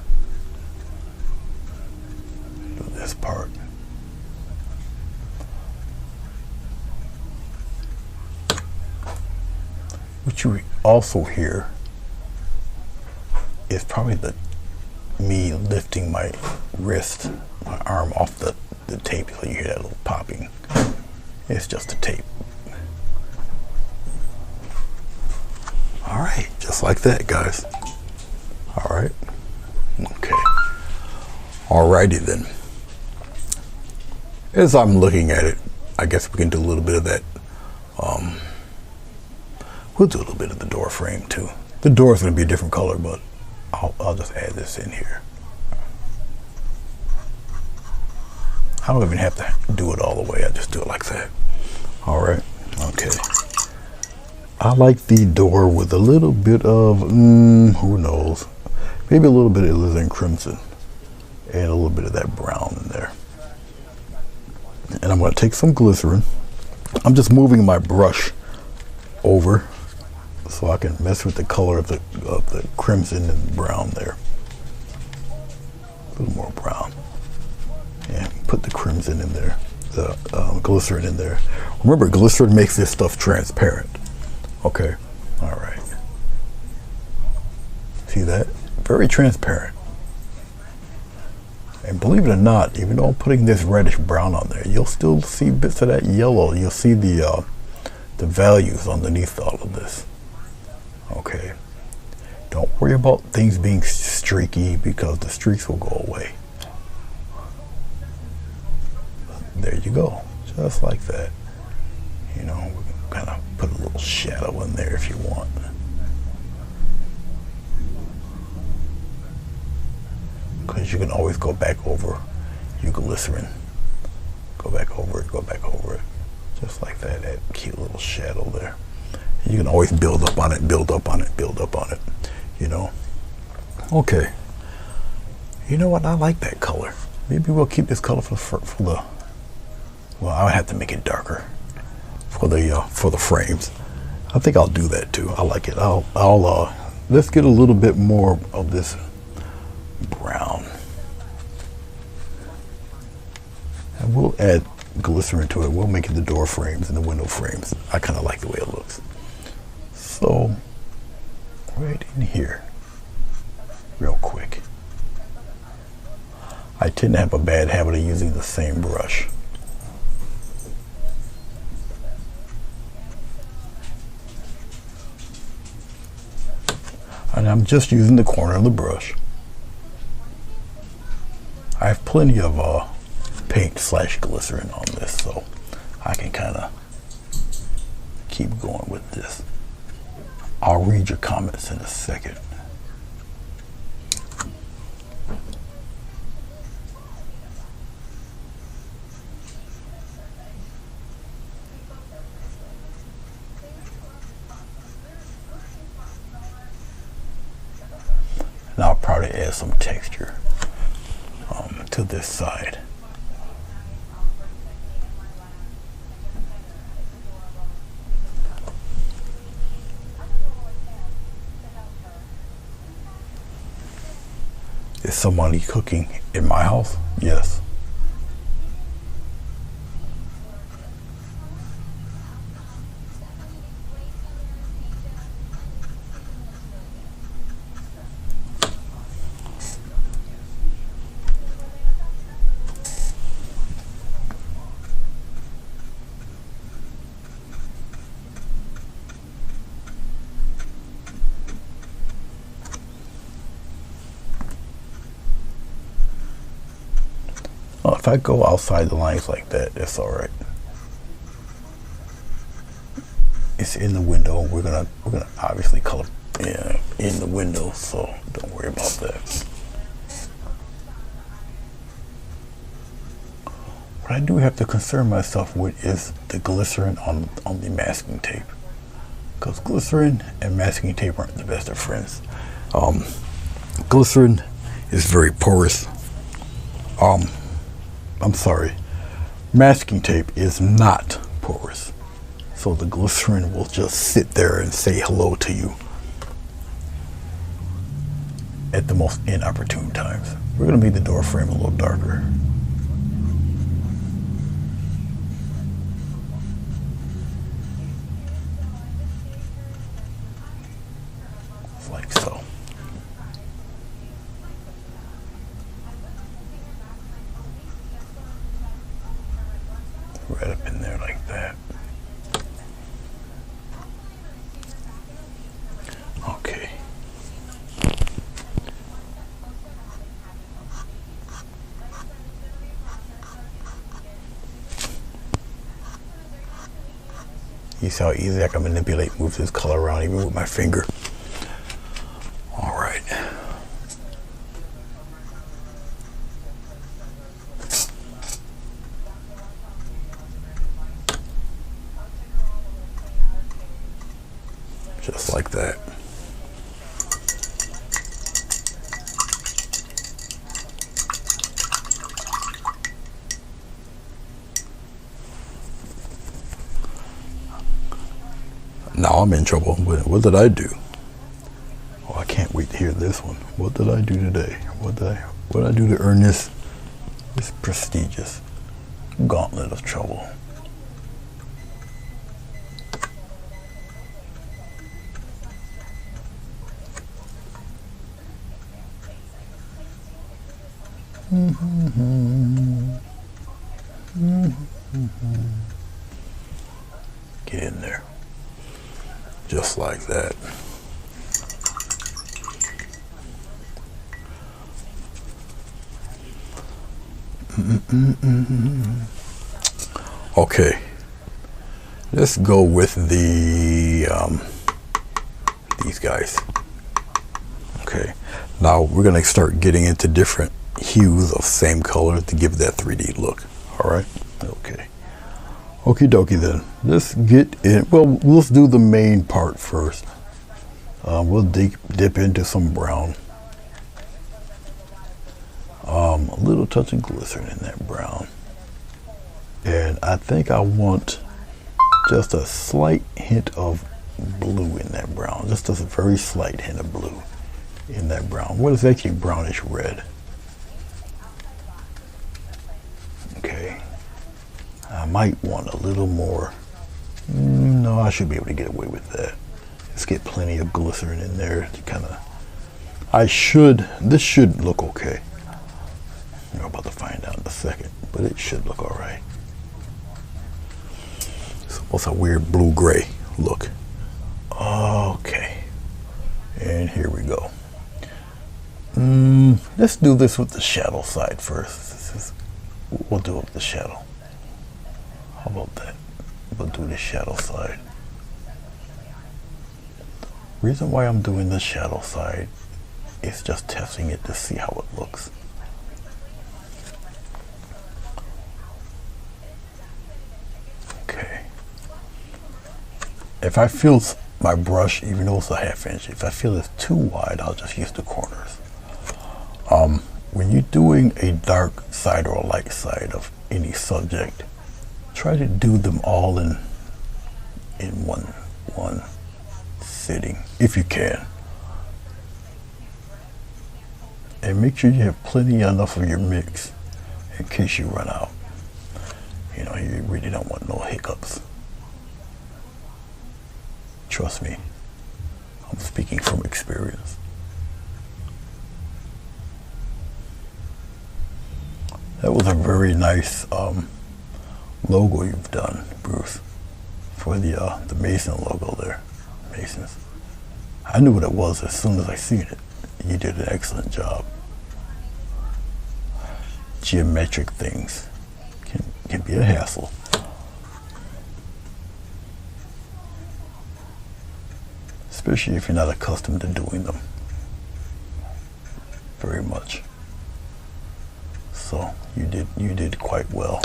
do this part. What you also hear is probably me lifting my arm off the tape, so you hear that little popping. It's just a tape. All right, just like that, guys. All right, okay. All righty then. As I'm looking at it, I guess we can do a little bit of that. We'll do a little bit of the door frame too. The door is going to be a different color, but I'll just add this in here. I don't even have to do it all the way. I just do it like that. All right. Okay. I like the door with a little bit of, who knows, maybe a little bit of alizarin crimson. Add a little bit of that brown in there. And I'm going to take some glycerin. I'm just moving my brush over so I can mess with the color of the crimson and brown there. A little more brown. And put the crimson in there, the glycerin in there. Remember, glycerin makes this stuff transparent. Okay, all right. See that? Very transparent. And believe it or not, even though I'm putting this reddish brown on there, you'll still see bits of that yellow. You'll see the values underneath all of this. Okay. Don't worry about things being streaky, because the streaks will go away. There you go, just like that. You know, we can kind of put a little shadow in there if you want. Because you can always go back over your glycerin. Go back over it, go back over it. Just like that, that cute little shadow there. And you can always build up on it, build up on it, build up on it, you know. Okay. You know what, I like that color. Maybe we'll keep this color for the, well, I'll have to make it darker for the frames. I think I'll do that too. I like it. Let's get a little bit more of this brown. And we'll add glycerin to it. We'll make it the door frames and the window frames. I kind of like the way it looks. So, right in here, real quick. I tend to have a bad habit of using the same brush. And I'm just using the corner of the brush. I have plenty of paint / glycerin on this, so I can kind of keep going with this. I'll read your comments in a second. And I'll probably add some texture to this side. Is somebody cooking in my house? Yes. If I go outside the lines like that, that's all right. It's in the window. We're gonna obviously color in the window, so don't worry about that. What I do have to concern myself with is the glycerin on the masking tape, because glycerin and masking tape aren't the best of friends. Glycerin is very porous. I'm sorry, masking tape is not porous. So the glycerin will just sit there and say hello to you at the most inopportune times. We're gonna make the door frame a little darker. Like so. You see how easy I can manipulate, move this color around even with my finger. All right. Just like that. Now I'm in trouble. What did I do? Oh, I can't wait to hear this one. What did I do today? What did I do to earn this prestigious gauntlet of trouble? Get in there. Just like that. Okay. Let's go with these guys. Okay. Now we're going to start getting into different hues of same color to give that 3D look. All right. Okay. Okie dokie then. Let's get in. Well, let's do the main part first. We'll dip into some brown. A little touch of glycerin in that brown. And I think I want just a slight hint of blue in that brown. Just a very slight hint of blue in that brown. What is actually brownish red? Okay. I might want a little more. No, I should be able to get away with that. Let's get plenty of glycerin in there to kind of. This should look okay. We're about to find out in a second, but it should look all right. It's almost a weird blue-gray look. Okay, and here we go. Let's do this with the shadow side first. We'll do it with the shadow. How about that? We'll do the shadow side. Reason why I'm doing the shadow side is just testing it to see how it looks. Okay. If I feel my brush, even though it's a 1/2 inch, if I feel it's too wide, I'll just use the corners. When you're doing a dark side or a light side of any subject, try to do them all in one sitting, if you can. And make sure you have plenty enough of your mix in case you run out. You know, you really don't want no hiccups. Trust me, I'm speaking from experience. That was a very nice logo you've done, Bruce, for the Mason logo there. Masons. I knew what it was as soon as I seen it. You did an excellent job. Geometric things can be a hassle. Especially if you're not accustomed to doing them very much. So you did quite well.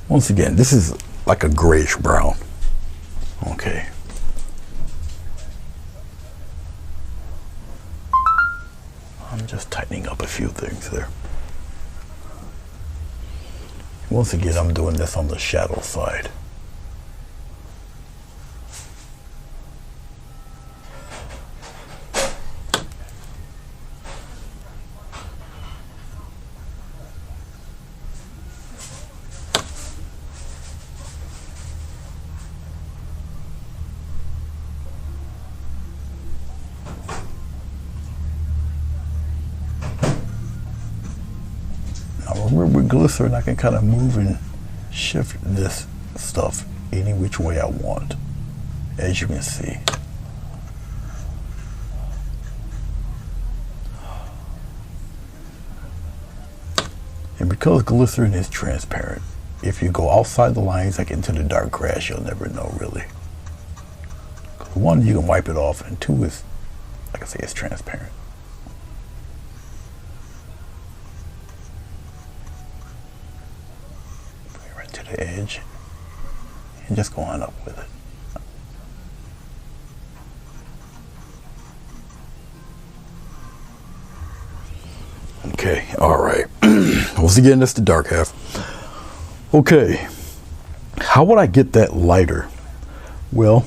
Once again, this is like a grayish brown. Okay. I'm just tightening up a few things there. Once again, I'm doing this on the shadow side. With glycerin, I can kind of move and shift this stuff any which way I want, as you can see. And because glycerin is transparent, if you go outside the lines, like into the dark grass, you'll never know really. One, you can wipe it off, and two is, like I say, it's transparent. Bring it right to the edge, and just go on up with it. Okay, all right. Once again, that's the dark half. Okay, how would I get that lighter? Well,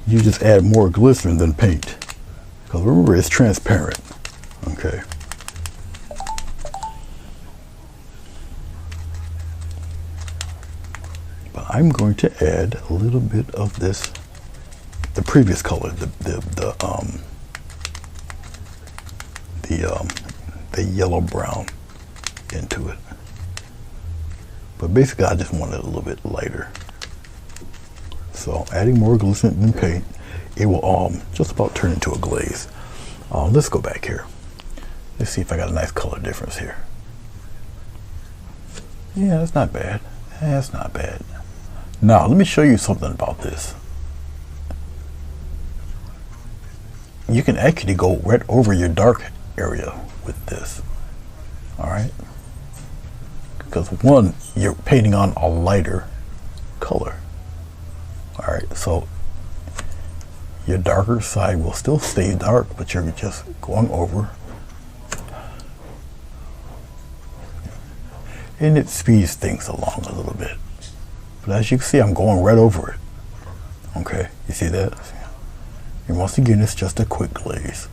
you just add more glycerin than paint. Because remember, it's transparent. Okay. But I'm going to add a little bit of this, the previous color, the yellow brown into it. But basically I just want it a little bit lighter. So adding more glycerin than paint, it will just about turn into a glaze. Let's go back here. Let's see if I got a nice color difference here. Yeah, that's not bad. That's not bad. Now let me show you something about this. You can actually go right over your dark area with this. All right, because one, you're painting on a lighter color. All right, so your darker side will still stay dark, but you're just going over, and it speeds things along a little bit. But as you can see, I'm going right over it. Okay, you see that? And once again, it's just a quick glaze.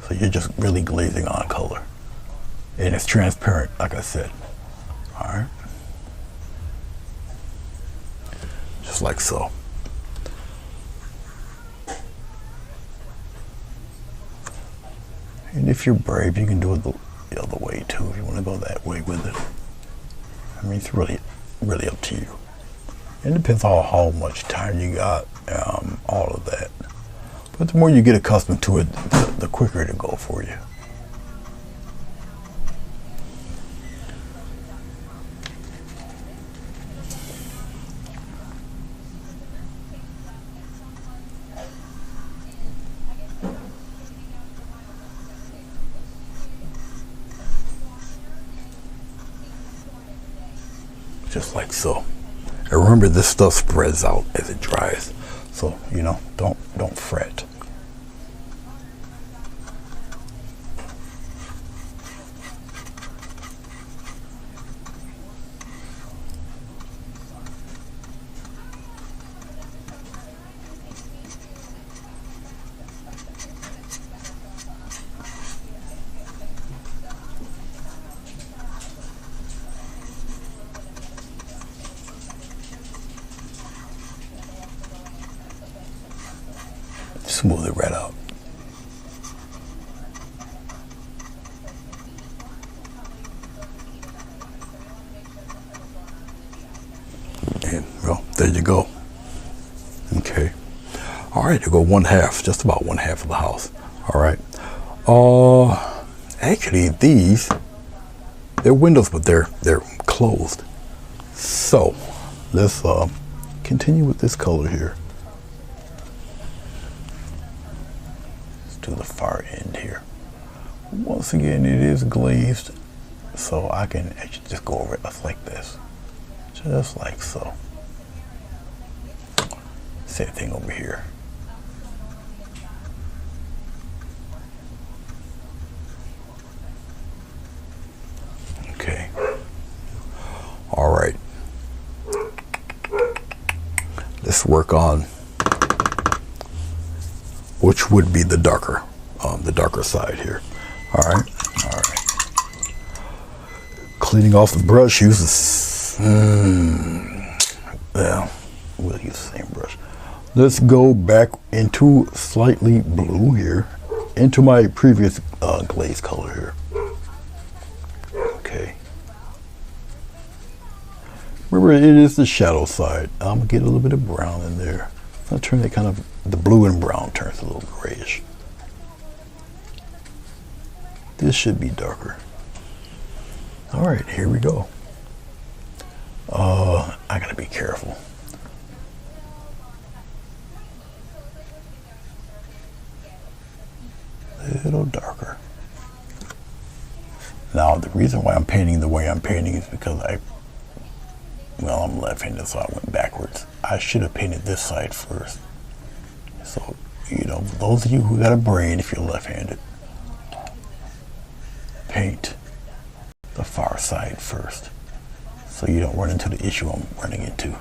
So you're just really glazing on color. And it's transparent, like I said. All right. Just like so. And if you're brave, you can do it the other way too, if you want to go that way with it. I mean, it's really up to you. It depends on how much time you got, all of that. But the more you get accustomed to it, the quicker it'll go for you. Just like so. And remember, this stuff spreads out as it dries. So, you know, don't fret. Smooth it right out. And well, there you go. Okay. All right, to go one half, just about one half of the house. All right. Actually, these, they're windows, but they're closed. So let's continue with this color here. To the far end here. Once again, it is glazed, so I can actually just go over it just like this, just like so. Same thing over here. Okay. All right. Let's work on which would be the darker side here. All right. Cleaning off the brush, use yeah, we'll use the same brush. Let's go back into slightly blue here, into my previous glaze color here. Okay. Remember, it is the shadow side. I'm gonna get a little bit of brown in there. I'll turn that kind of, the blue and brown turns a little grayish. This should be darker. All right, here we go. I gotta be careful. A little darker. Now, the reason why I'm painting the way I'm painting is because I'm left-handed, so I went backwards. I should have painted this side first. So, those of you who got a brain, if you're left-handed, paint the far side first, so you don't run into the issue I'm running into.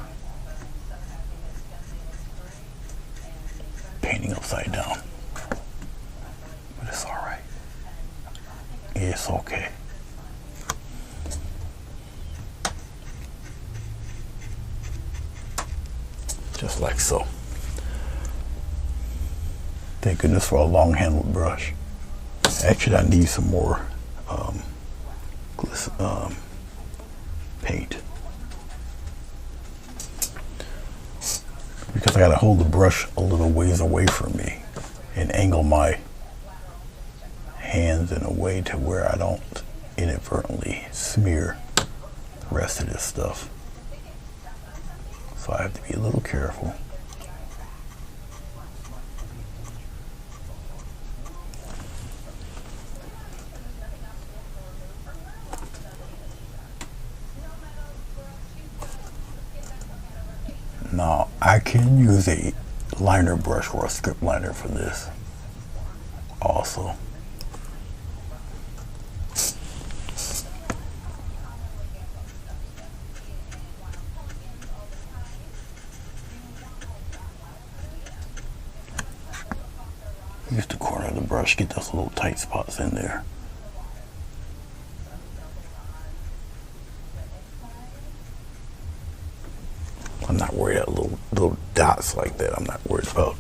Painting upside down. But it's alright. It's okay. Just like so. Thank goodness for a long-handled brush. Actually, I need some more paint, because I gotta hold the brush a little ways away from me and angle my hands in a way to where I don't inadvertently smear the rest of this stuff. So I have to be a little careful. Now, I can use a liner brush or a script liner for this also. Use the corner of the brush, get those little tight spots in there. I'm not worried about little dots like that. I'm not worried about.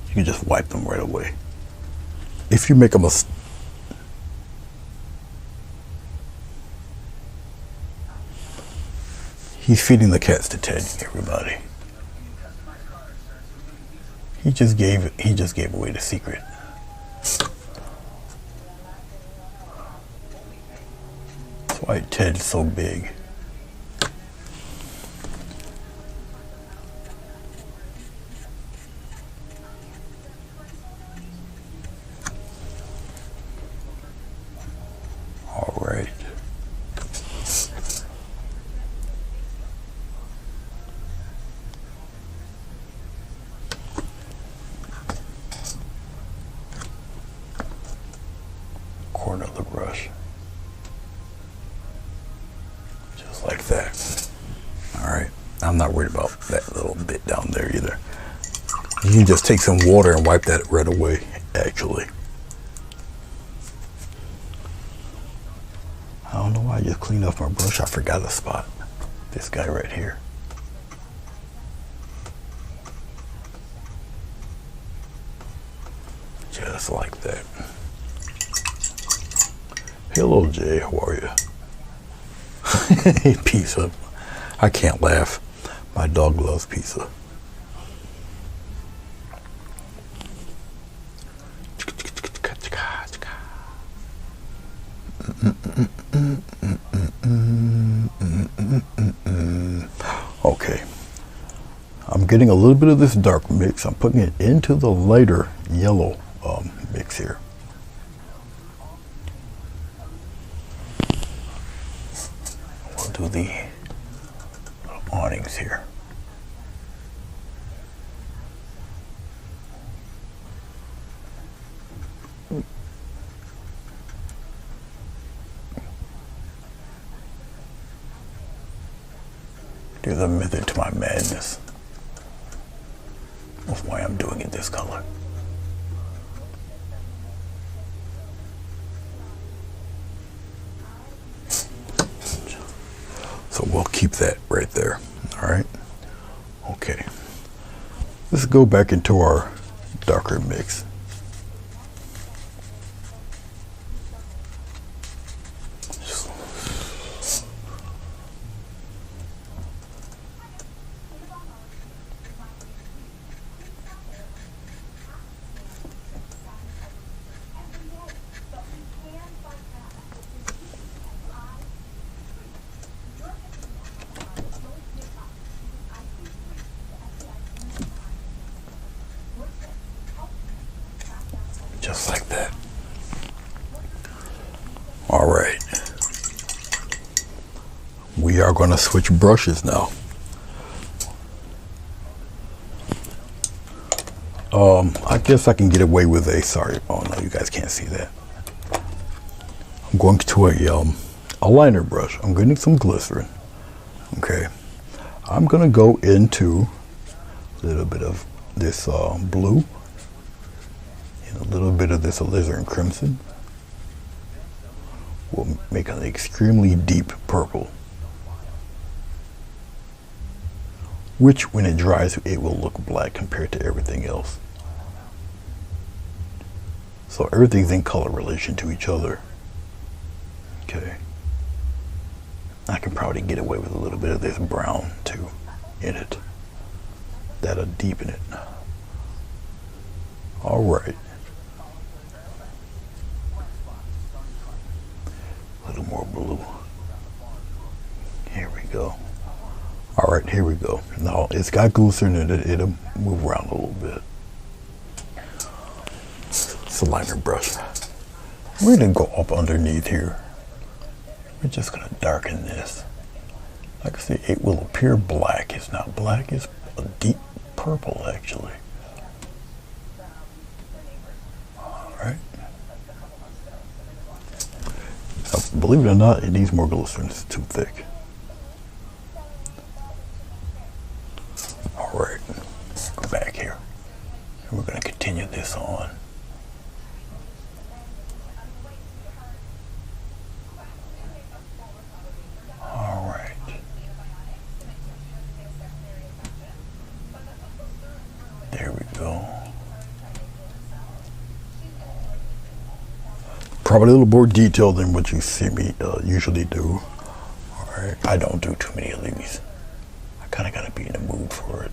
You can just wipe them right away. If you make a mistake, he's feeding the cats to Ted, everybody. He just gave away the secret. That's why Ted's so big. All right. Corner of the brush. Just like that. All right. I'm not worried about that little bit down there either. You can just take some water and wipe that right away, actually. I don't know why I just cleaned off my brush. I forgot a spot. This guy right here. Just like that. Hello, Jay. How are you? Pizza. I can't laugh. My dog loves pizza. Okay. I'm getting a little bit of this dark mix. I'm putting it into the lighter yellow mix here. We'll do the awnings here. There's a method to my madness of why I'm doing it this color. So we'll keep that right there. All right. Okay. Let's go back into our darker mix. Just like that. All right. We are going to switch brushes now. I guess I can get away with a, sorry, oh no, you guys can't see that. I'm going to a liner brush. I'm getting some glycerin. Okay. I'm going to go into a little bit of this blue and a little bit of this alizarin crimson. We'll make an extremely deep purple, which when it dries, it will look black compared to everything else. So everything's in color relation to each other. Okay. I can probably get away with a little bit of this brown too in it. That'll deepen it. All right. A little more blue. Here we go. All right, here we go. Now it's got glycerin in it. It'll move around a little bit. It's a liner brush. We're gonna go up underneath here. We're just gonna darken this. Like I say, it will appear black. It's not black, it's a deep purple actually. All right. Now, believe it or not, it needs more glycerin. It's too thick. All right, go back here. And we're gonna continue this on. There we go. Probably a little more detailed than what you see me usually do. All right, I don't do too many of these. I kind of got to be in the mood for it.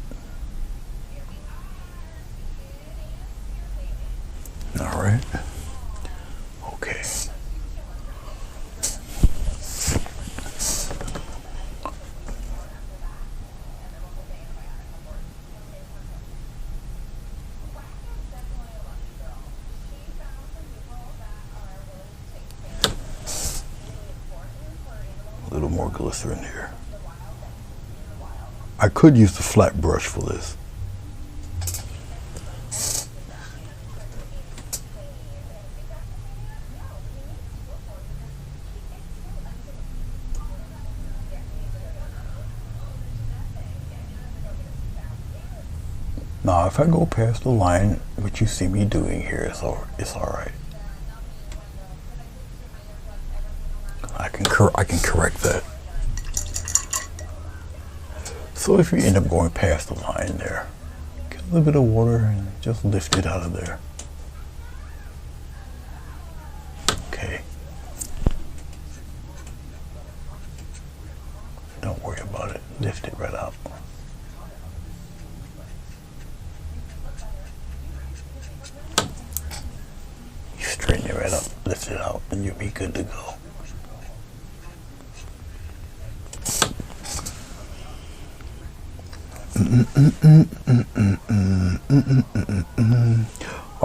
All right. Okay. A little more glycerin here. I could use the flat brush for this. Now, if I go past the line, what you see me doing here, it's all right. I can correct that. So if you end up going past the line there, get a little bit of water and just lift it out of there. Okay. Don't worry about it. Lift it right out. You straighten it right up, lift it out, and you'll be good to go.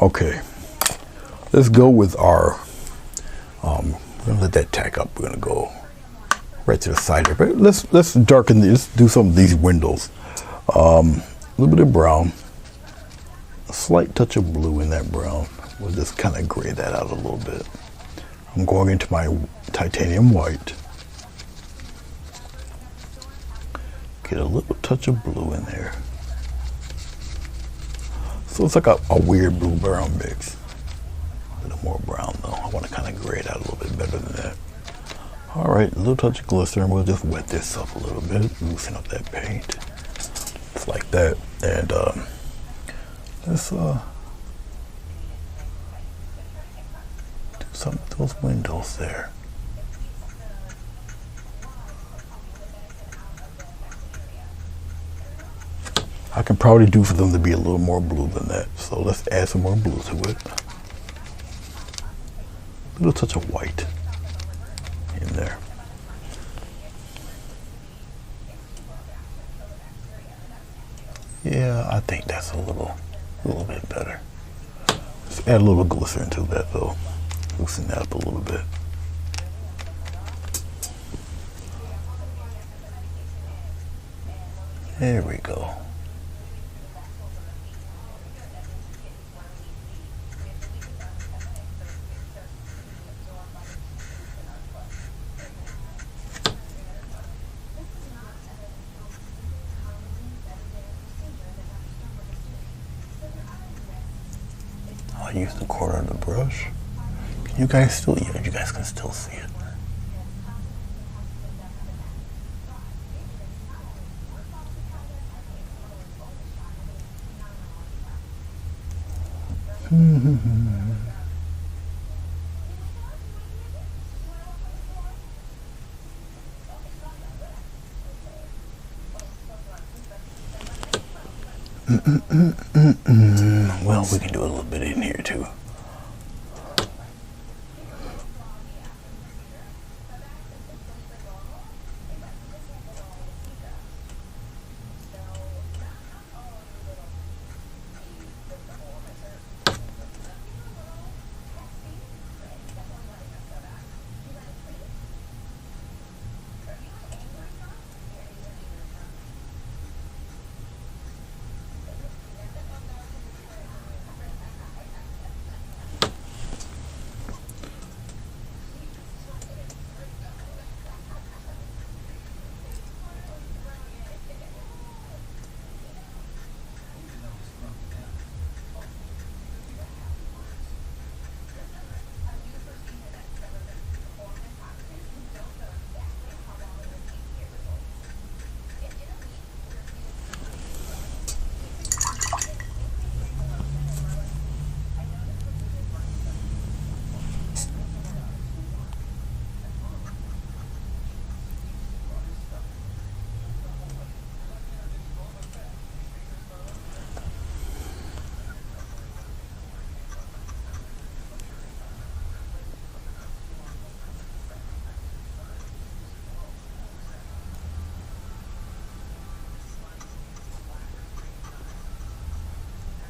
Okay, let's go with our, we're gonna let that tack up. We're gonna go right to the side here, but let's darken this, do some of these windows. A little bit of brown, a slight touch of blue in that brown. We'll just kind of gray that out a little bit. I'm going into my titanium white. Get a little touch of blue in there. So it's like a weird blue-brown mix. A little more brown though. I want to kind of gray it out a little bit better than that. All right, a little touch of glycerin. We'll just wet this up a little bit, loosen up that paint. Just like that. And let's do some of those windows there. I can probably do for them to be a little more blue than that. So let's add some more blue to it. A little touch of white in there. Yeah, I think that's a little bit better. Let's add a little glycerin to that though. Loosen that up a little bit. There we go. I'll use the corner of the brush. Can you guys still, yeah, you guys can still see it. Well, we can do a little bit in here too.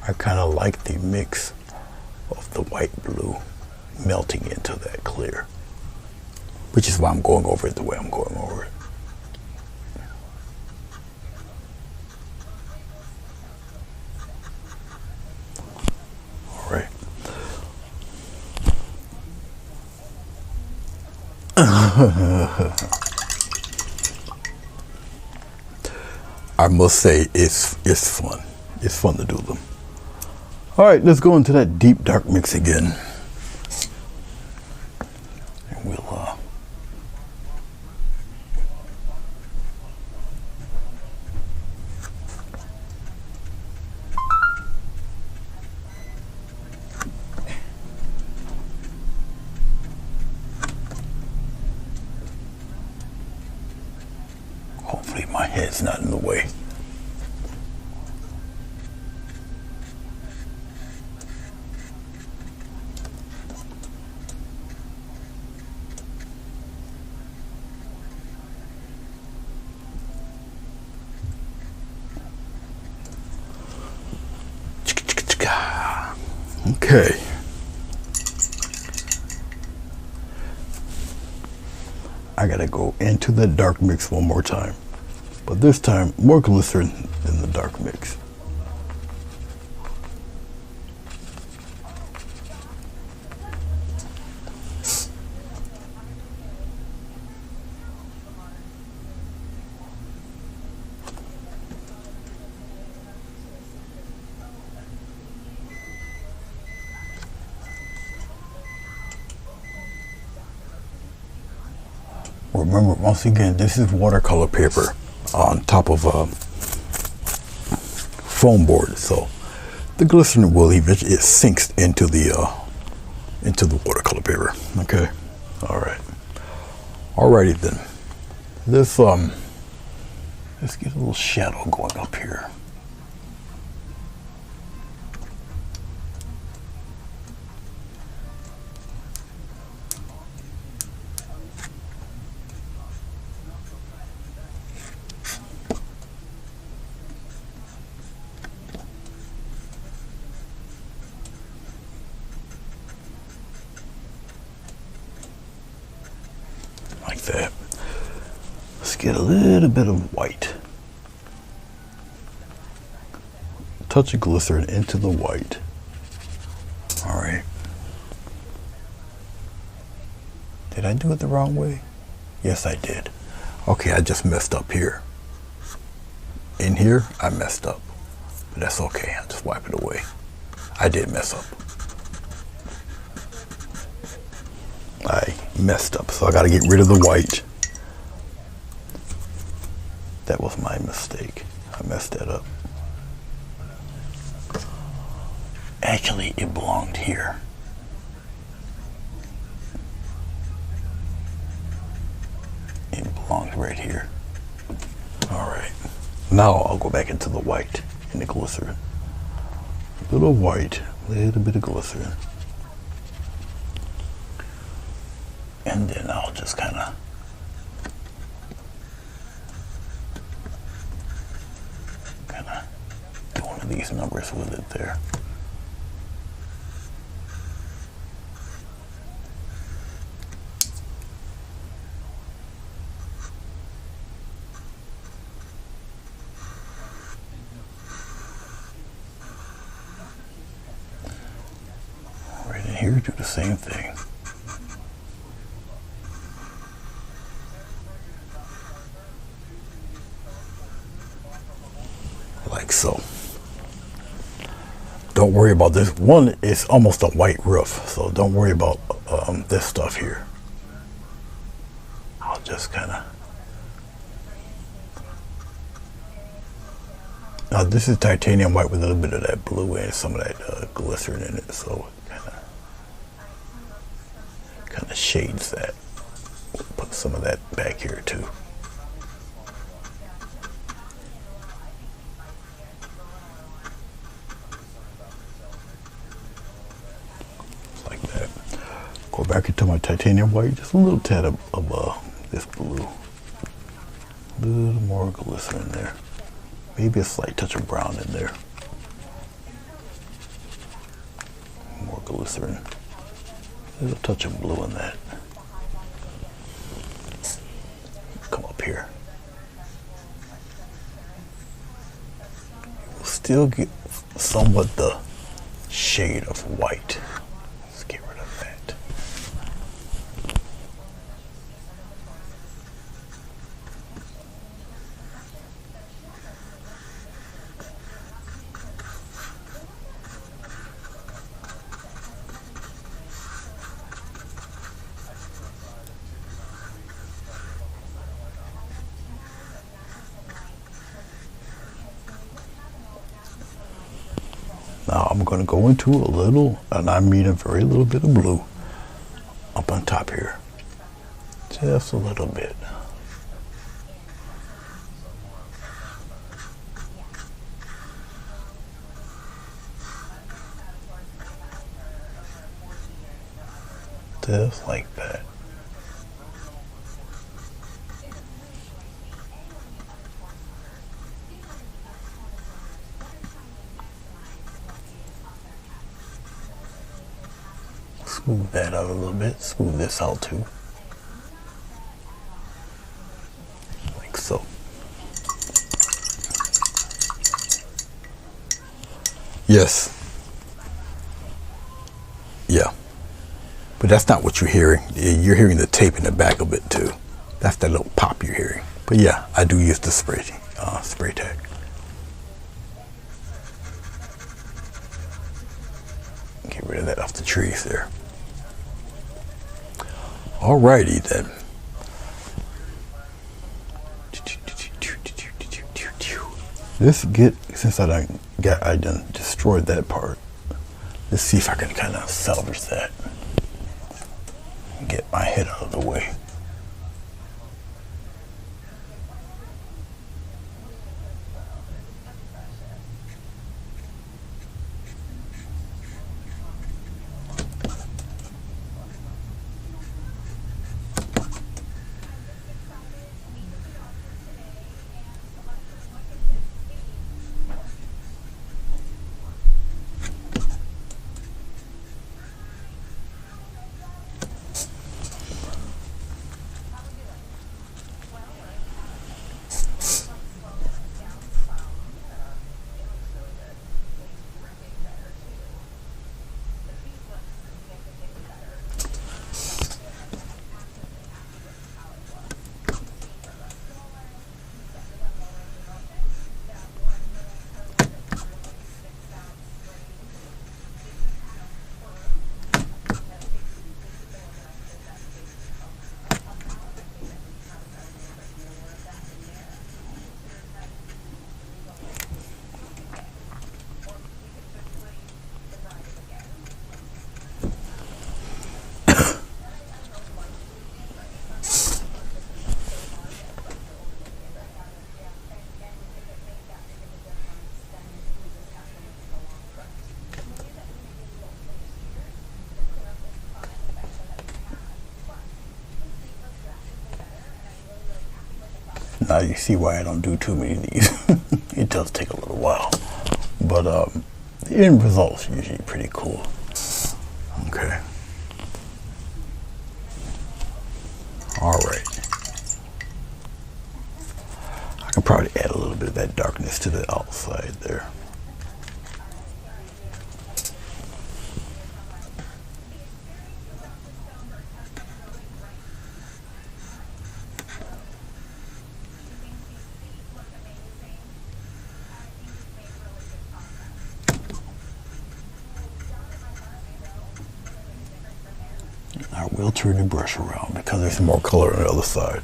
I kind of like the mix of the white blue melting into that clear, which is why I'm going over it the way I'm going over it. All right. I must say it's fun. It's fun to do them. All right, let's go into that deep dark mix again. And we'll hopefully my head's not in the way. Okay. I gotta go into the dark mix one more time, but this time more glycerin than the dark mix. Remember, once again, this is watercolor paper on top of a foam board, so the glycerin will eventually, it sinks into the watercolor paper. Okay, all right, alrighty then. This let's get a little shadow going up here. get a little bit of white. Touch of glycerin into the white. All right. Did I do it the wrong way? Yes, I did. Okay, I just messed up here. In here, I messed up. But that's okay, I'll just wipe it away. I did mess up. I messed up, so I gotta get rid of the white. That was my mistake. I messed that up. Actually, it belonged here. It belongs right here. All right. Now I'll go back into the white in the glycerin. A little white, a little bit of glycerin. And then I'll just kind of do one of these numbers with it there. Right in here, do the same thing. Like so. Don't worry about this. One is almost a white roof, so don't worry about this stuff here. I'll just kind of. Now this is titanium white with a little bit of that blue and some of that glycerin in it, so it kind of shades that. Put some of that back here too. Go back into my titanium white, just a little tad of this blue. A little more glycerin there. Maybe a slight touch of brown in there. More glycerin. A little touch of blue in that. Come up here. You'll still get somewhat the shade of white. Now I'm going to go into a little, and I mean a very little bit of blue up on top here. Just a little bit. Just like that. Smooth that out a little bit. Smooth this out too. Like so. Yes. Yeah. But that's not what you're hearing. You're hearing the tape in the back of it too. That's that little pop you're hearing. But yeah, I do use the spray tag. Get rid of that off the trees there. Alrighty then. Since I done destroyed that part, let's see if I can kind of salvage that and get my head out of the way. Now you see why I don't do too many of these. It does take a little while, but the end result's usually pretty cool. Okay. All right. I can probably add a little bit of that darkness to the outside there. I will turn the brush around because there's some more color on the other side.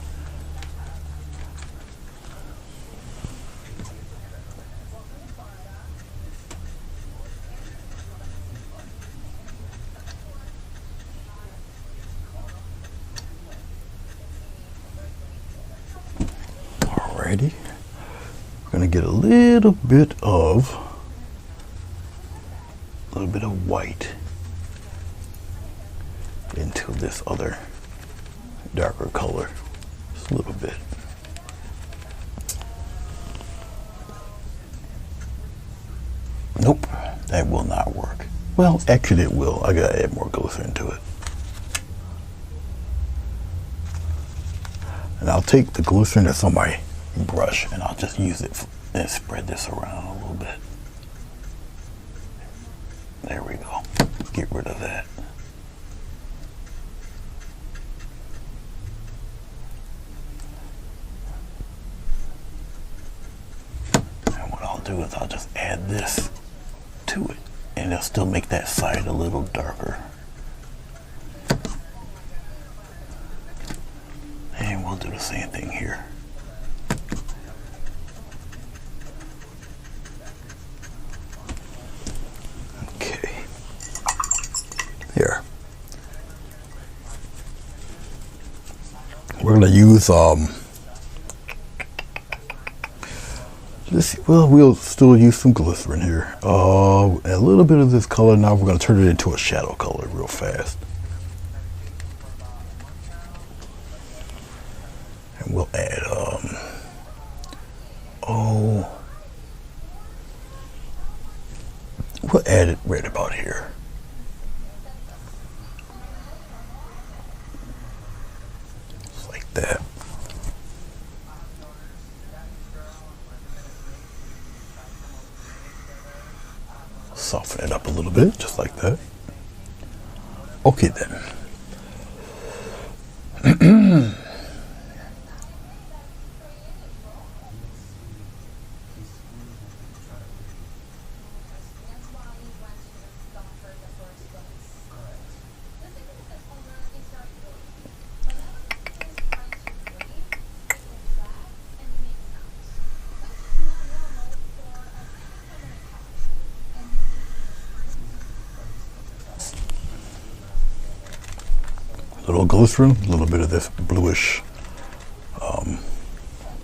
Alrighty, I'm gonna get a little bit of white into this other darker color, just a little bit. Nope, that will not work. Well, actually it will. I gotta add more glycerin to it. And I'll take the glycerin that's on my brush and I'll just use it and spread this around a little bit. There we go. Get rid of that. And what I'll do is I'll just add this to it and it'll still make that side a little darker. And we'll do the same thing here. Okay. Here. We're going to use we'll still use some glycerin here. A little bit of this color. Now we're going to turn it into a shadow color real fast. And we'll add we'll add it right about here. Just like that. Soften it up a little bit, just like that. Okay then. Little glycerin, a little bit of this bluish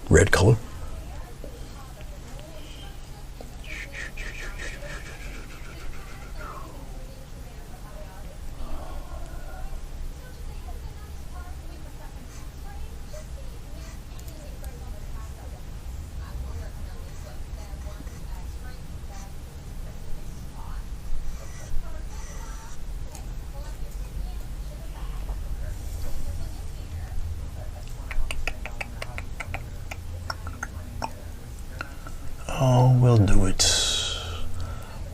red color. We'll do it.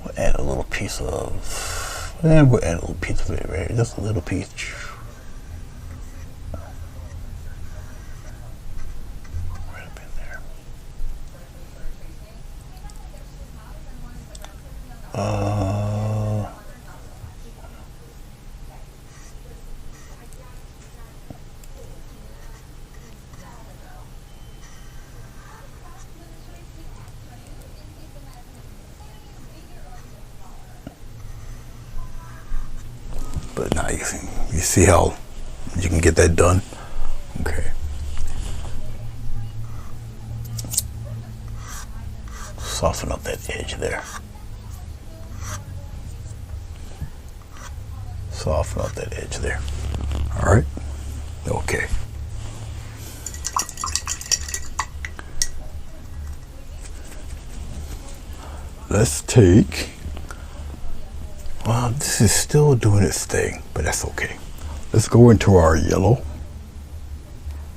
We'll add a little piece of, and we'll add a little piece of it, right? Just a little piece. Right up in there. But now you see how you can get that done. Okay. Soften up that edge there. Soften up that edge there. All right. Okay. let's take, well, this is still doing its thing, but that's okay. Let's go into our yellow.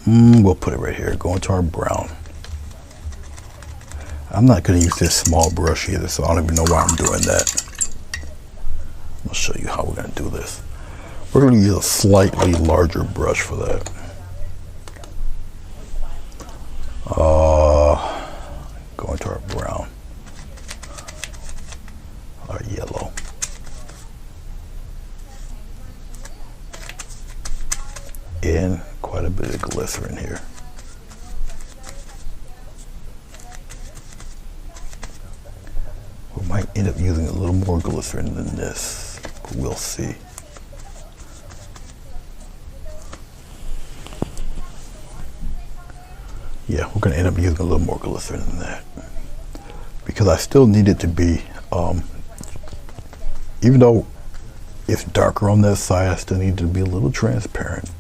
We'll put it right here. Go into our brown. I'm not going to use this small brush either, so I don't even know why I'm doing that. I'll show you how we're going to do this. We're going to use a slightly larger brush for that. Go into our brown, our yellow. And quite a bit of glycerin here. We might end up using a little more glycerin than this, but we'll see. Yeah, we're going to end up using a little more glycerin than that, because I still need it to be, even though it's darker on this side, I still need it to be a little transparent.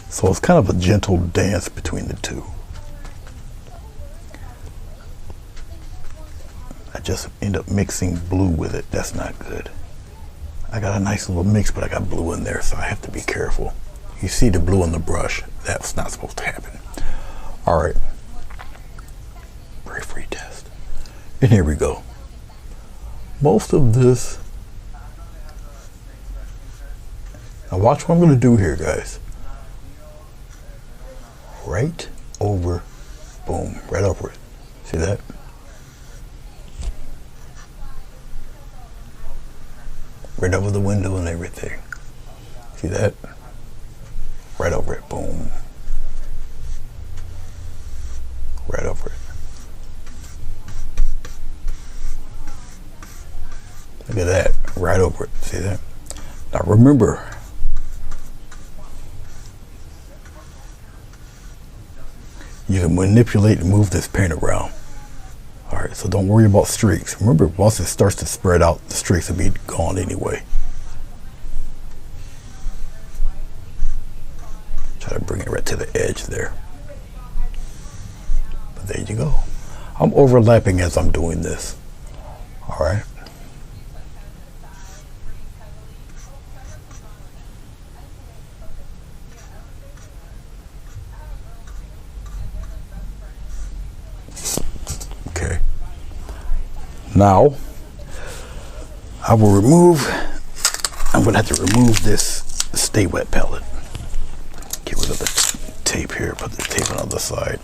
So it's kind of a gentle dance between the two. I just end up mixing blue with it. That's not good. I got a nice little mix, but I got blue in there, so I have to be careful. You see the blue on the brush. That's not supposed to happen. All right. Free test. And here we go. Most of this. Now watch what I'm going to do here, guys. Right over, boom, right over it. See that? Right over the window and everything. See that? Right over it, boom. Right over it. Look at that, right over it. See that? Now remember, you can manipulate and move this paint around. All right, so don't worry about streaks. Remember, once it starts to spread out, the streaks will be gone anyway. Try to bring it right to the edge there. But there you go. I'm overlapping as I'm doing this. All right. Now, I'm going to have to remove this Stay Wet palette. Get rid of the tape here, put the tape on the other side.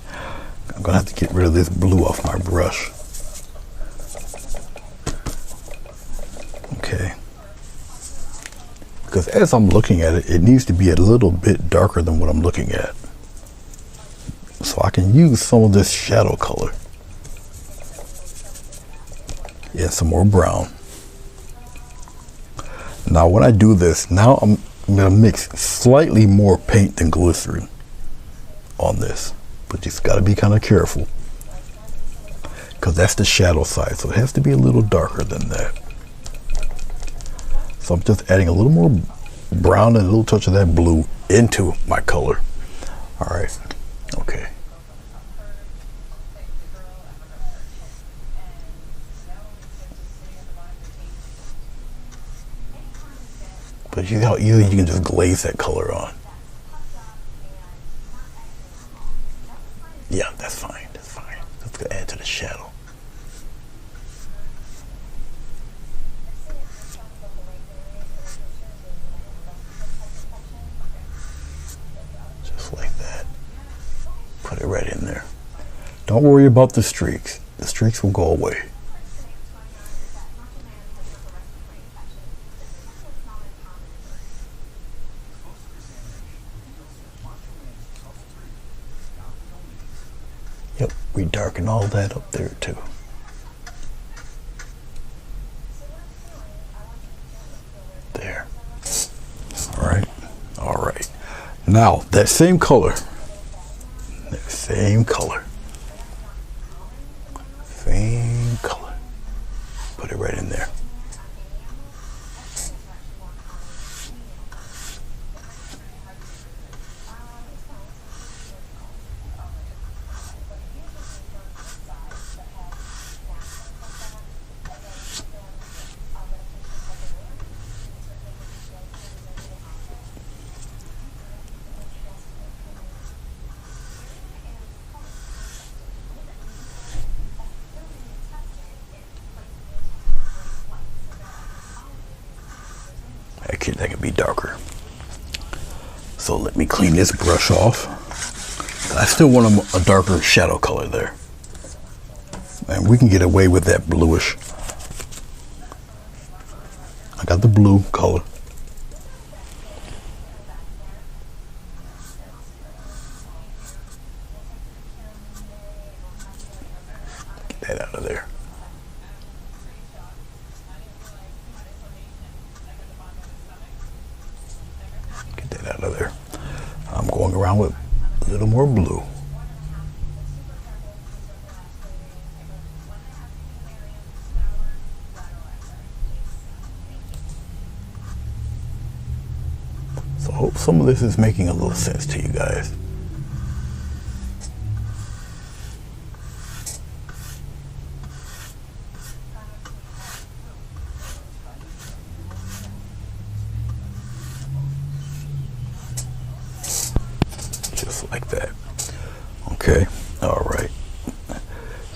I'm going to have to get rid of this blue off my brush. Okay. Because as I'm looking at it, it needs to be a little bit darker than what I'm looking at. So I can use some of this shadow color. Yeah, some more brown. Now when I do this, now I'm going to mix slightly more paint than glycerin on this. But you just got to be kind of careful, because that's the shadow side, so it has to be a little darker than that. So I'm just adding a little more brown and a little touch of that blue into my color. All right, okay. But you see how easily you can just glaze that color on. Yeah, that's fine. That's fine. Let's go add to the shadow. Just like that. Put it right in there. Don't worry about the streaks. The streaks will go away. Yep, we darken all that up there too. There. All right. All right. Now, that same color. Same color. Put it right in there. Okay, that can be darker. So let me clean this brush off. I still want a darker shadow color there. And we can get away with that bluish. I got the blue color. Get that out of there. Get that out of there. I'm going around with a little more blue. So I hope some of this is making a little sense to you guys. Just like that. Okay, all right.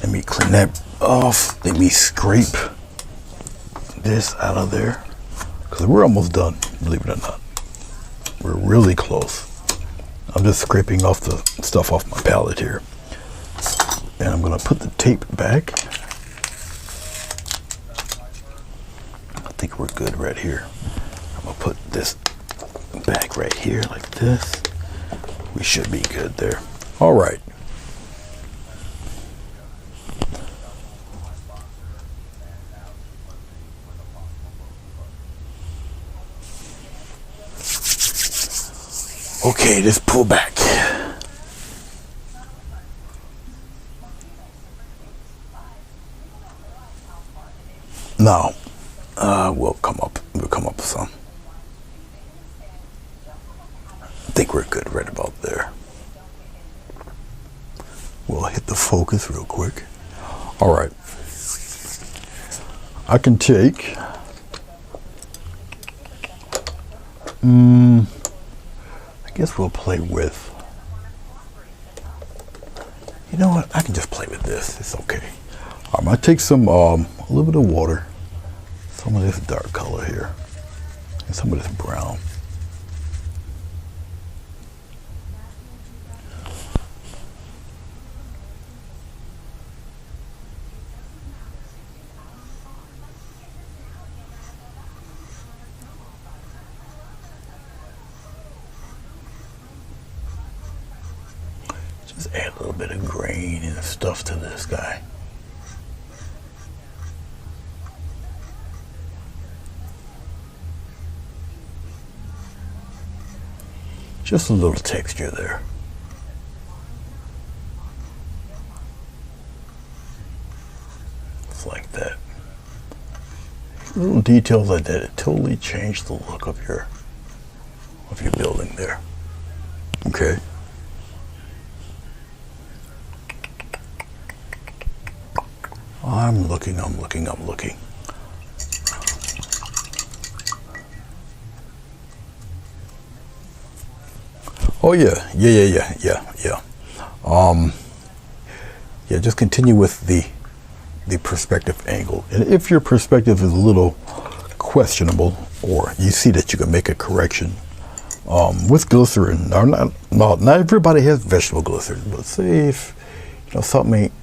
Let me clean that off. Let me scrape this out of there, because we're almost done, believe it or not. We're really close. I'm just scraping off the stuff off my palette here. And I'm gonna put the tape back. I think we're good right here. I'm gonna put this back right here like this. We should be good there. All right. Okay, just pull back. Now, we'll come up with some. I think we're good right about there. We'll hit the focus real quick. All right. I can take, I guess we'll play with, you know what, I can just play with this, it's okay. I'm gonna take some, a little bit of water, some of this dark color here, and some of this brown. Just add a little bit of grain and stuff to this guy. Just a little texture there. Just like that. Little details like that, it totally changed the look of your building there. Okay. I'm looking. Oh yeah. Yeah, just continue with the perspective angle. And if your perspective is a little questionable, or you see that you can make a correction, with glycerin, or not everybody has vegetable glycerin, but say if something ain't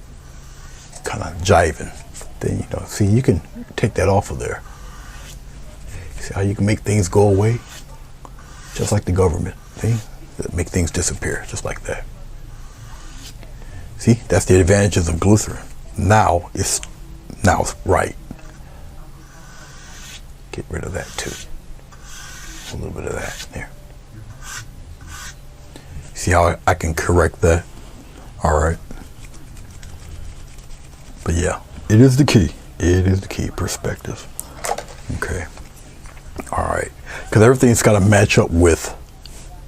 kind of jiving, then see, you can take that off of there. See how you can make things go away, just like the government. See, make things disappear just like that. See, that's the advantages of glycerin. Now it's right. Get rid of that too. A little bit of that there. See how I can correct that? All right. But yeah, it is the key. It is the key, perspective. Okay. All right. Because everything's got to match up with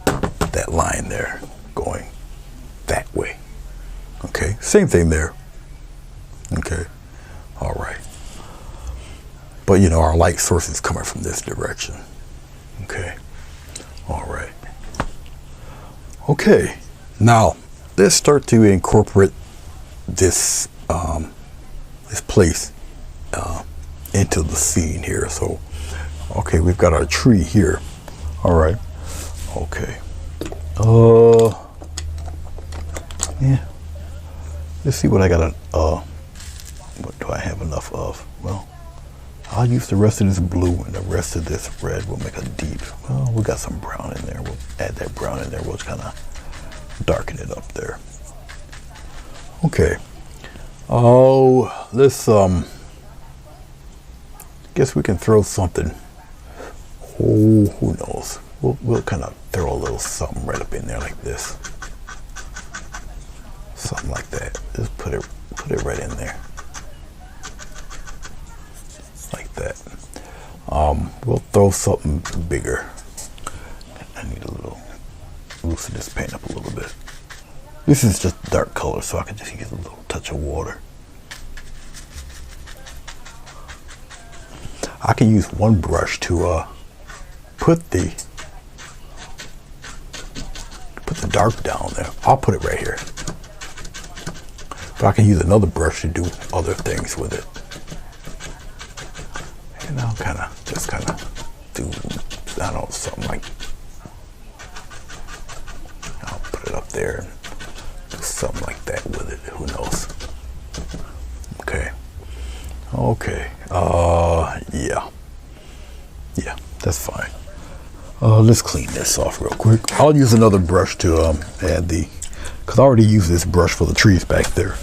that line there going that way. Okay. Same thing there. Okay. All right. But our light source is coming from this direction. Okay. All right. Okay. Now, let's start to incorporate this this place into the scene here. So Okay, we've got our tree here. All right. Okay. Yeah. Let's see what I got. What do I have enough of? Well, I'll use the rest of this blue and the rest of this red. We'll make a deep. Well, we got some brown in there. We'll add that brown in there. We'll kind of darken it up there. Okay. Oh, let's guess we can throw something. Oh, who knows? We'll kind of throw a little something right up in there like this. Something like that. Just put it right in there. Like that. We'll throw something bigger. I need a little, loosen this paint up a little bit. This is just dark color, so I can just use a little touch of water. I can use one brush to put the dark down there. I'll put it right here. But I can use another brush to do other things with it. And I'll just do, I don't know, something like, I'll put it up there and do something like that with it. Who knows? Okay. Okay. Yeah, that's fine. Let's clean this off real quick. I'll use another brush to add because I already used this brush for the trees back there.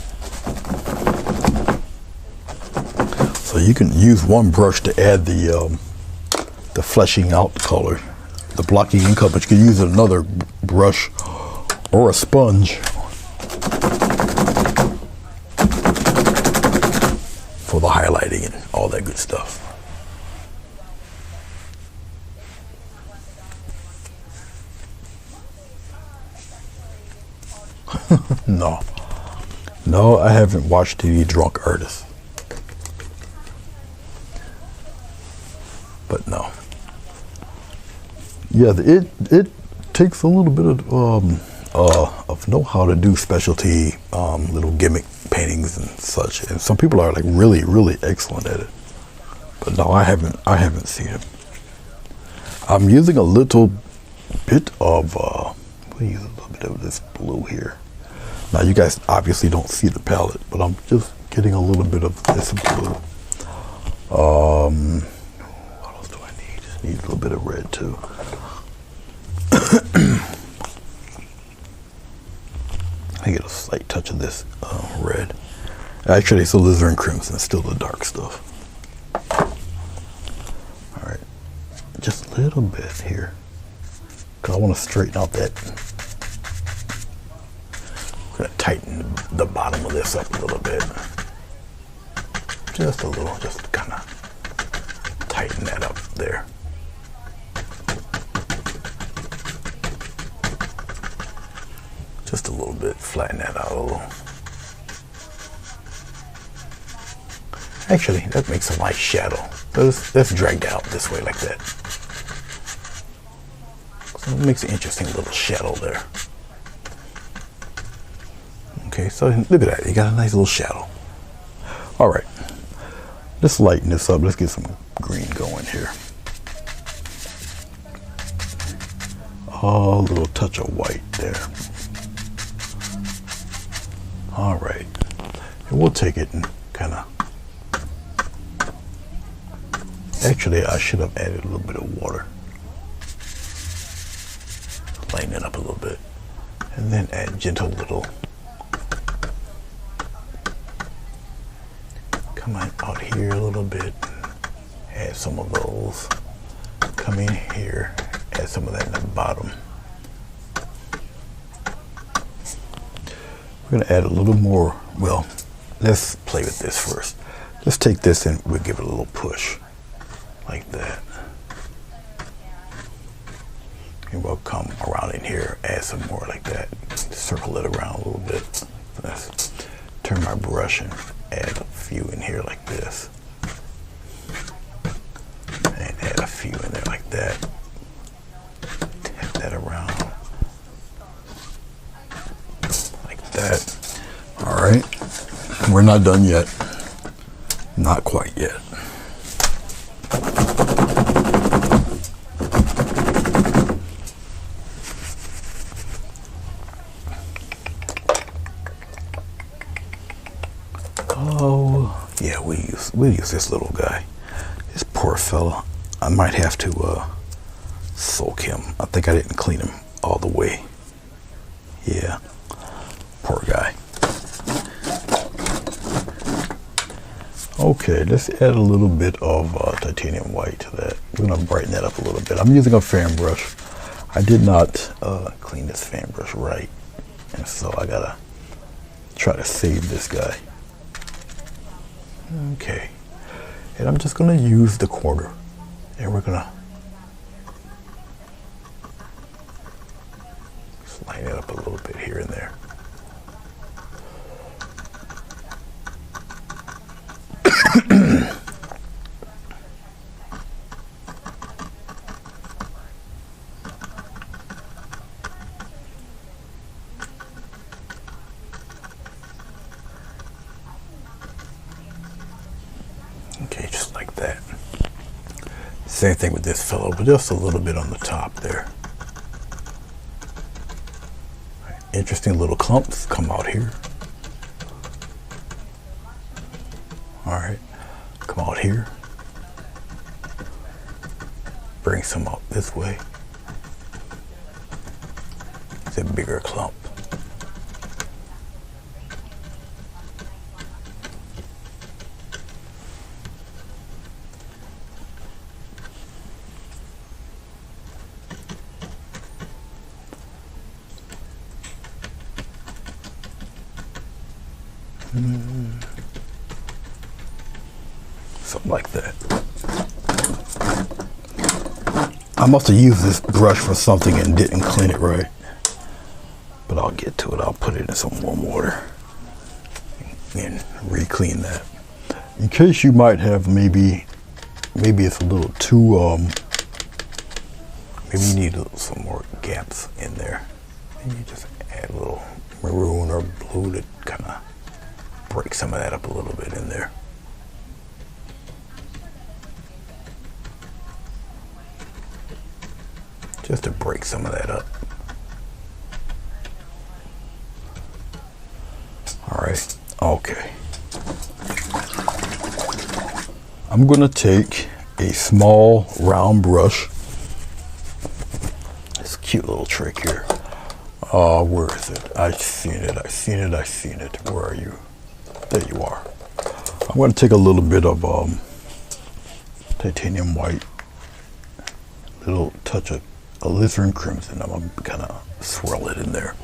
So you can use one brush to add the fleshing out color, the blocking in color, but you can use another brush or a sponge for the highlighting and all that good stuff. No, I haven't watched any drunk artists. But no. Yeah, it takes a little bit of know-how to do specialty little gimmick paintings and such. And some people are like really excellent at it. But no, I haven't seen it. I'm using a little bit of we'll use a little bit of this blue here. Now you guys obviously don't see the palette, but I'm just getting a little bit of this blue. What else do I need? Just need a little bit of red too. I get a slight touch of this red. Actually, it's alizarin crimson, still the dark stuff. All right, just a little bit here, because I want to straighten out that. I'm going to tighten the bottom of this up a little bit. Just a little, just kind of tighten that up there. Just a little bit, flatten that out a little. Actually, that makes a nice shadow. Let's drag that out this way like that. So it makes an interesting little shadow there. Okay, so look at that. You got a nice little shadow. All right. Let's lighten this up. Let's get some green going here. Oh, a little touch of white there. All right. And we'll take it and kind of... Actually, I should have added a little bit of water. Lighten it up a little bit. And then add gentle little... Come on out here a little bit, add some of those. Come in here, add some of that in the bottom. We're gonna add a little more. Well, let's play with this first. Let's take this and we'll give it a little push, like that. And we'll come around in here, add some more like that. Circle it around a little bit. Let's turn my brush and add a few in here like this. And add a few in there like that. Tap that around. Like that. All right. We're not done yet. Not quite yet. we'll use this little guy. This poor fella. I might have to soak him. I think I didn't clean him all the way. Yeah, poor guy. Okay, let's add a little bit of titanium white to that. We're gonna brighten that up a little bit. I'm using a fan brush. I did not clean this fan brush right, and so I gotta try to save this guy. Okay, and I'm just gonna use the corner, and we're gonna just line it up a little bit here and there. Okay, just like that. Same thing with this fellow, but just a little bit on the top there. Interesting little clumps come out here. All right, come out here. Bring some out this way. It's a bigger clump. Something like that. I must have used this brush for something and didn't clean it right. But I'll get to it. I'll put it in some warm water and re-clean that. In case you might have maybe it's a little too maybe you need some more gaps in there. Maybe you just add a little maroon or blue to kind of break some of that up a little bit in there. Just to break some of that up. All right, okay. I'm gonna take a small round brush. This cute little trick here. Where is it? I've seen it. Where are you? There you are. I'm gonna take a little bit of titanium white, little touch of alizarin crimson. I'm gonna kind of swirl it in there.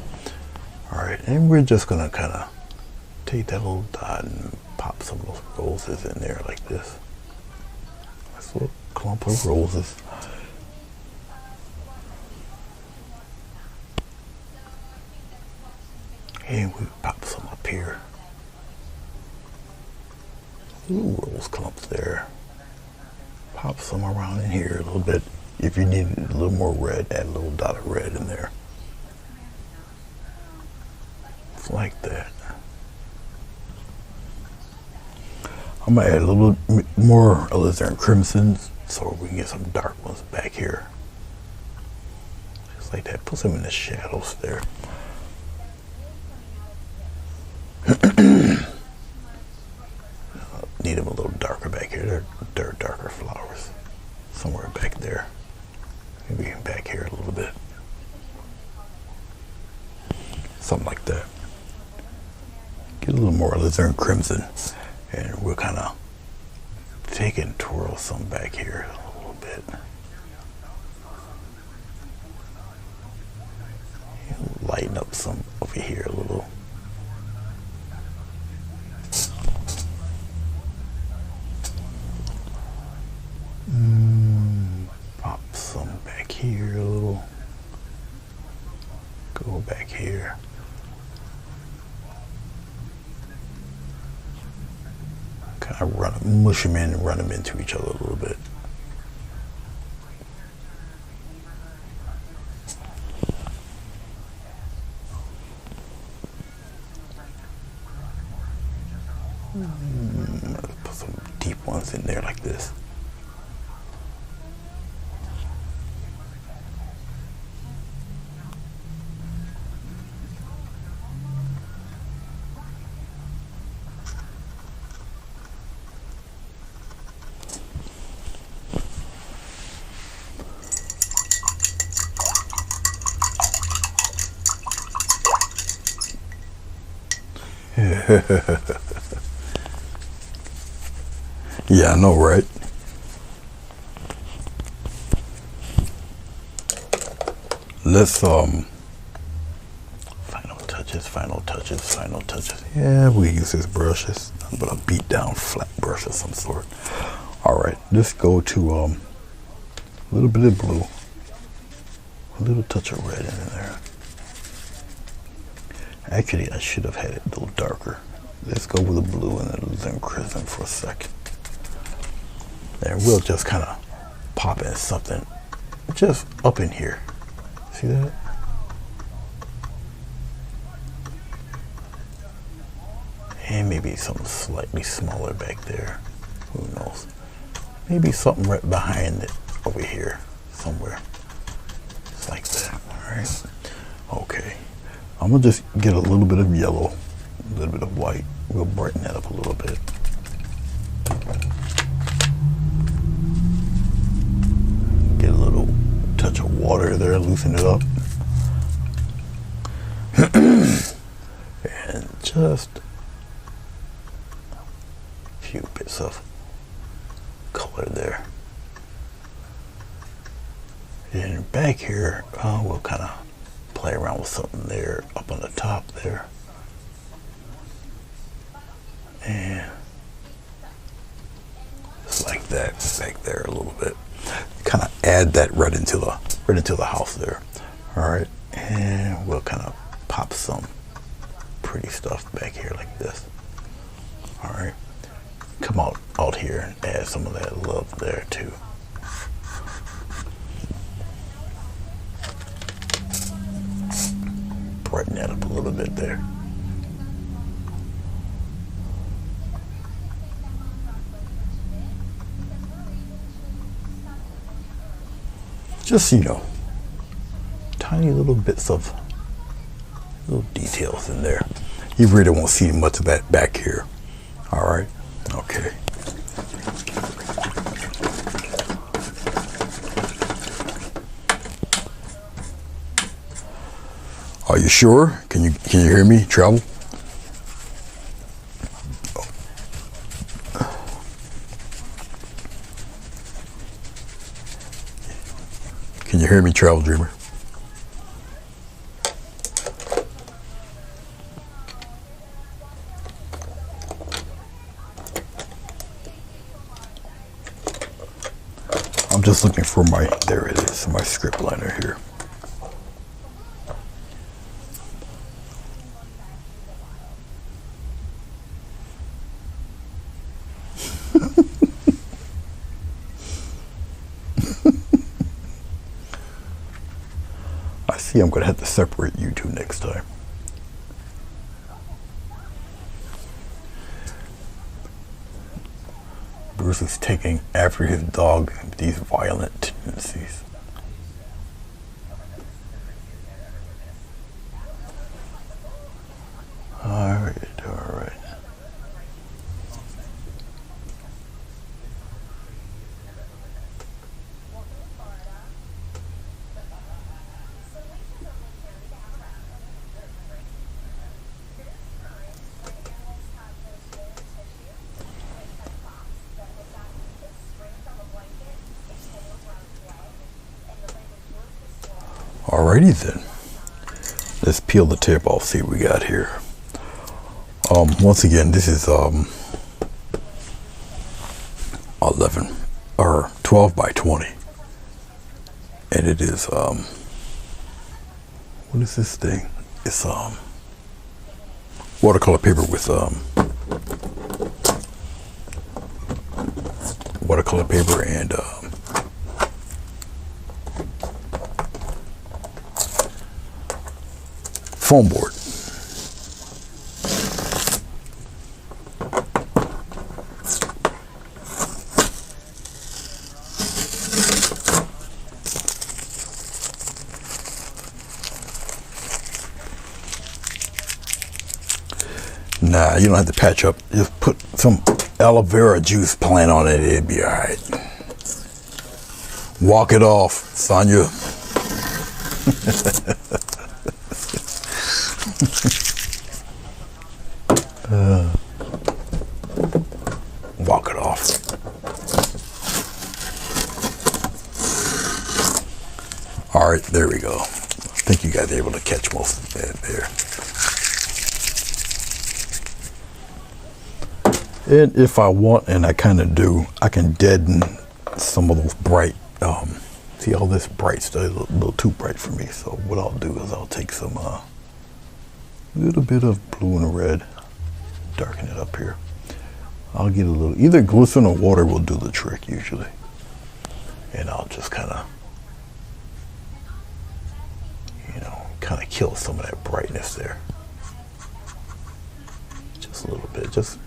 All right, and we're just gonna kind of take that little dot and pop some of those roses in there like this. This little clump of roses. And we pop some up here. Little rose clumps there. Pop some around in here a little bit. If you need a little more red, add a little dot of red in there. It's like that. I'm gonna add a little more alizarin crimson so we can get some dark ones back here. Just like that. Put some in the shadows there. Need them a little darker back here. They're darker flowers. Somewhere back there. Maybe back here a little bit. Something like that. Get a little more alizarin crimson. And we'll kind of take and twirl some back here a little bit. And lighten up some over here a little. Pop some back here a little. Go back here. Kind of mush them in and run them into each other a little bit. Put some deep ones in there like this. Yeah, I know, right? Let's final touches, final touches, final touches. Yeah, we use this brush. It's nothing but a beat down flat brush of some sort. All right, let's go to a little bit of blue, a little touch of red in there. Actually, I should have had it a little darker. Let's go with the blue and then zen crimson for a second. And we'll just kind of pop in something just up in here. See that? And maybe something slightly smaller back there. Who knows? Maybe something right behind it over here somewhere. Just like that. All right. Okay. I'm gonna just get a little bit of yellow, a little bit of white. We'll brighten that up a little bit. Get a little touch of water there, loosen it up. And just a few bits of color there. And back here, we'll kind of play around with something there up on the top there. And just like that back there a little bit. Kind of add that right into the house there. All right, and we'll kind of pop some pretty stuff back here like this. All right, come out here and add some of that love there too. Brighten that up a little bit there. Just, you know, tiny little bits of little details in there. You really won't see much of that back here. All right, okay. Are you sure? Can you hear me, Travel? Can you hear me, Travel Dreamer? I'm just looking for there it is, my script liner here. I see I'm going to have to separate you two next time. Bruce is taking after his dog these violent tendencies. All right. Alrighty then. Let's peel the tape off, see what we got here. Once again, this is 11 or 12 by 20. And it is what is this thing? It's watercolor paper with watercolor paper and foam board. Nah, you don't have to patch up. Just put some aloe vera juice plant on it. It'd be all right. Walk it off, Sonia. All right, there we go. I think you guys are able to catch most of that there. And if I want, and I kind of do, I can deaden some of those bright, see all this bright stuff is a little too bright for me. So what I'll do is I'll take some little bit of blue and red, darken it up here. I'll get a little, either glycerin or water will do the trick usually. And I'll just kind of, kind of kill some of that brightness there. Just a little bit, just,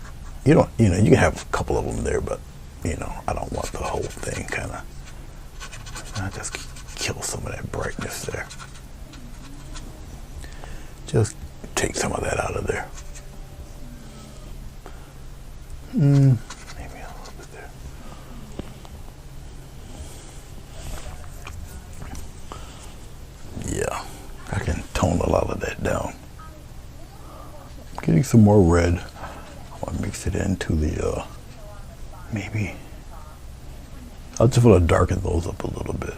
you can have a couple of them there, but I don't want the whole thing kind of, I just kill some of that brightness there. Just take some of that out of there. Maybe a little bit there. Yeah, I can tone a lot of that down. I'm getting some more red. I want to mix it into the, maybe, I just want to darken those up a little bit.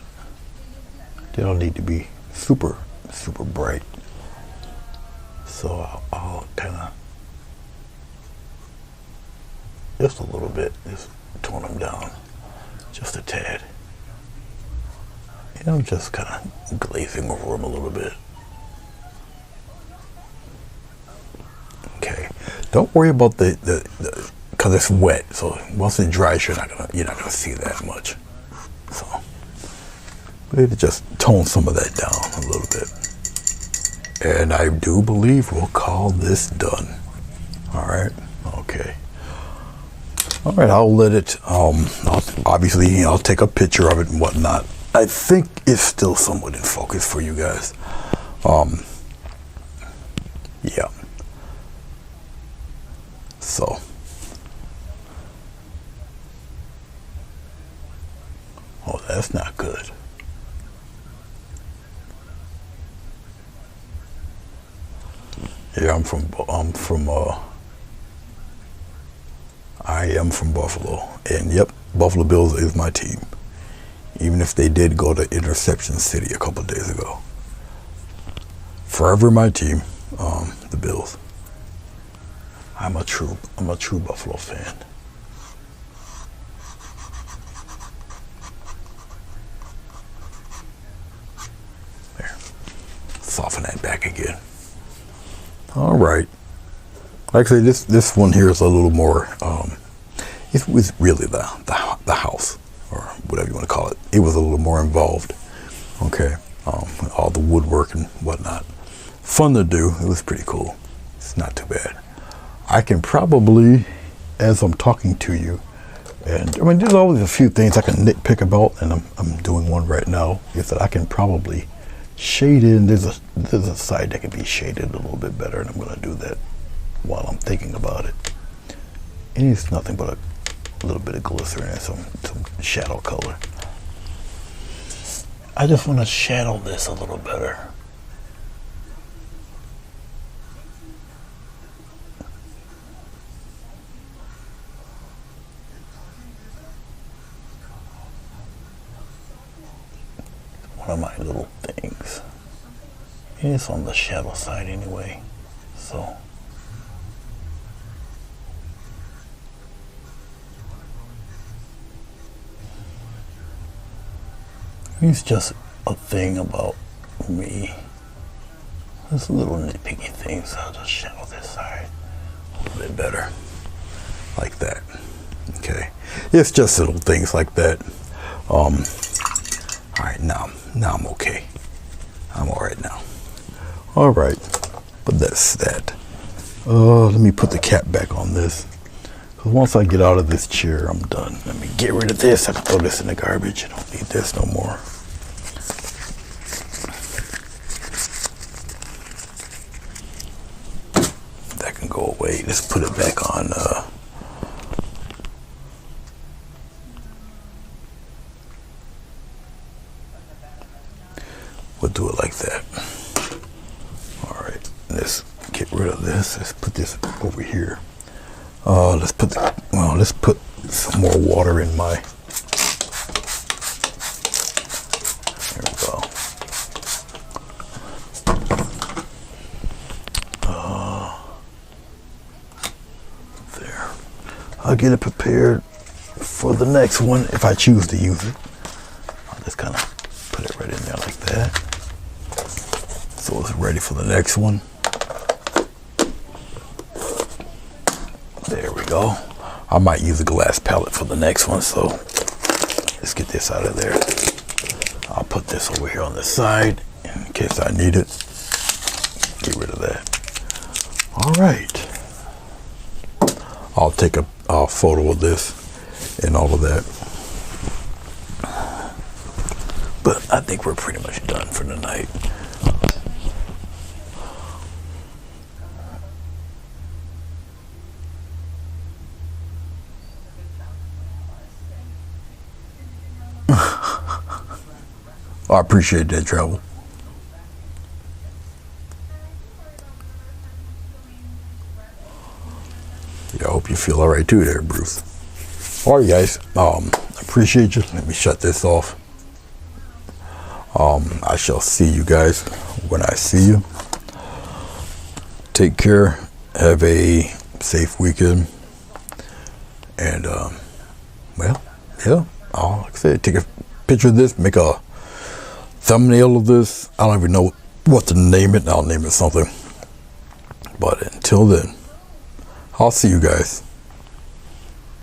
They don't need to be super, super bright. So I'll kind of, just a little bit, just tone them down just a tad. Just kind of glazing over them a little bit. Okay, don't worry about the because it's wet. So once it dries, you're not gonna see that much. So, but just tone some of that down a little bit. And I do believe we'll call this done. All right. Okay. All right. I'll let it. Obviously, I'll take a picture of it and whatnot. I think it's still somewhat in focus for you guys. Yeah. So. Oh, that's not good. Yeah, I am from Buffalo, and yep, Buffalo Bills is my team. Even if they did go to Interception City a couple of days ago. Forever my team, the Bills. I'm a true Buffalo fan. There, soften that back again. All right. Like I say, this one here is a little more. It was really the house, or whatever you want to call it. It was a little more involved. Okay, all the woodwork and whatnot. Fun to do. It was pretty cool. It's not too bad. I can probably, as I'm talking to you, and I mean, there's always a few things I can nitpick about, and I'm doing one right now. Is that I can probably shade in. There's a side that can be shaded a little bit better, and I'm going to do that while I'm thinking about it. And it's nothing but a little bit of glycerin and some shadow color. I just want to shadow this a little better. One of my little things. And it's on the shadow side anyway, so. It's just a thing about me. There's little nitpicky things. I'll just shadow this side a little bit better. Like that. Okay. It's just little things like that. Alright, now I'm okay. I'm alright now. Alright. But that's that. Let me put the cap back on this. Because once I get out of this chair, I'm done. Let me get rid of this. I can throw this in the garbage. I don't need this no more. That can go away. Let's put it back on. We'll do it like that. All right. Let's get rid of this. Let's put this over here. Let's put some more water in my. There we go. I'll get it prepared for the next one if I choose to use it. I'll just kind of put it right in there like that. So it's ready for the next one. There we go. I might use a glass palette for the next one, so let's get this out of there. I'll put this over here on the side in case I need it. Get rid of that. All right. I'll take a photo of this and all of that. But I think we're pretty much done for the night. I appreciate that, Travel. Yeah, I hope you feel all right too there, Bruce. All right, guys. Appreciate you. Let me shut this off. I shall see you guys when I see you. Take care. Have a safe weekend. And, well, yeah. Like I said, take a picture of this, make a thumbnail of this. I don't even know what to name it. I'll name it something. But until then, I'll see you guys.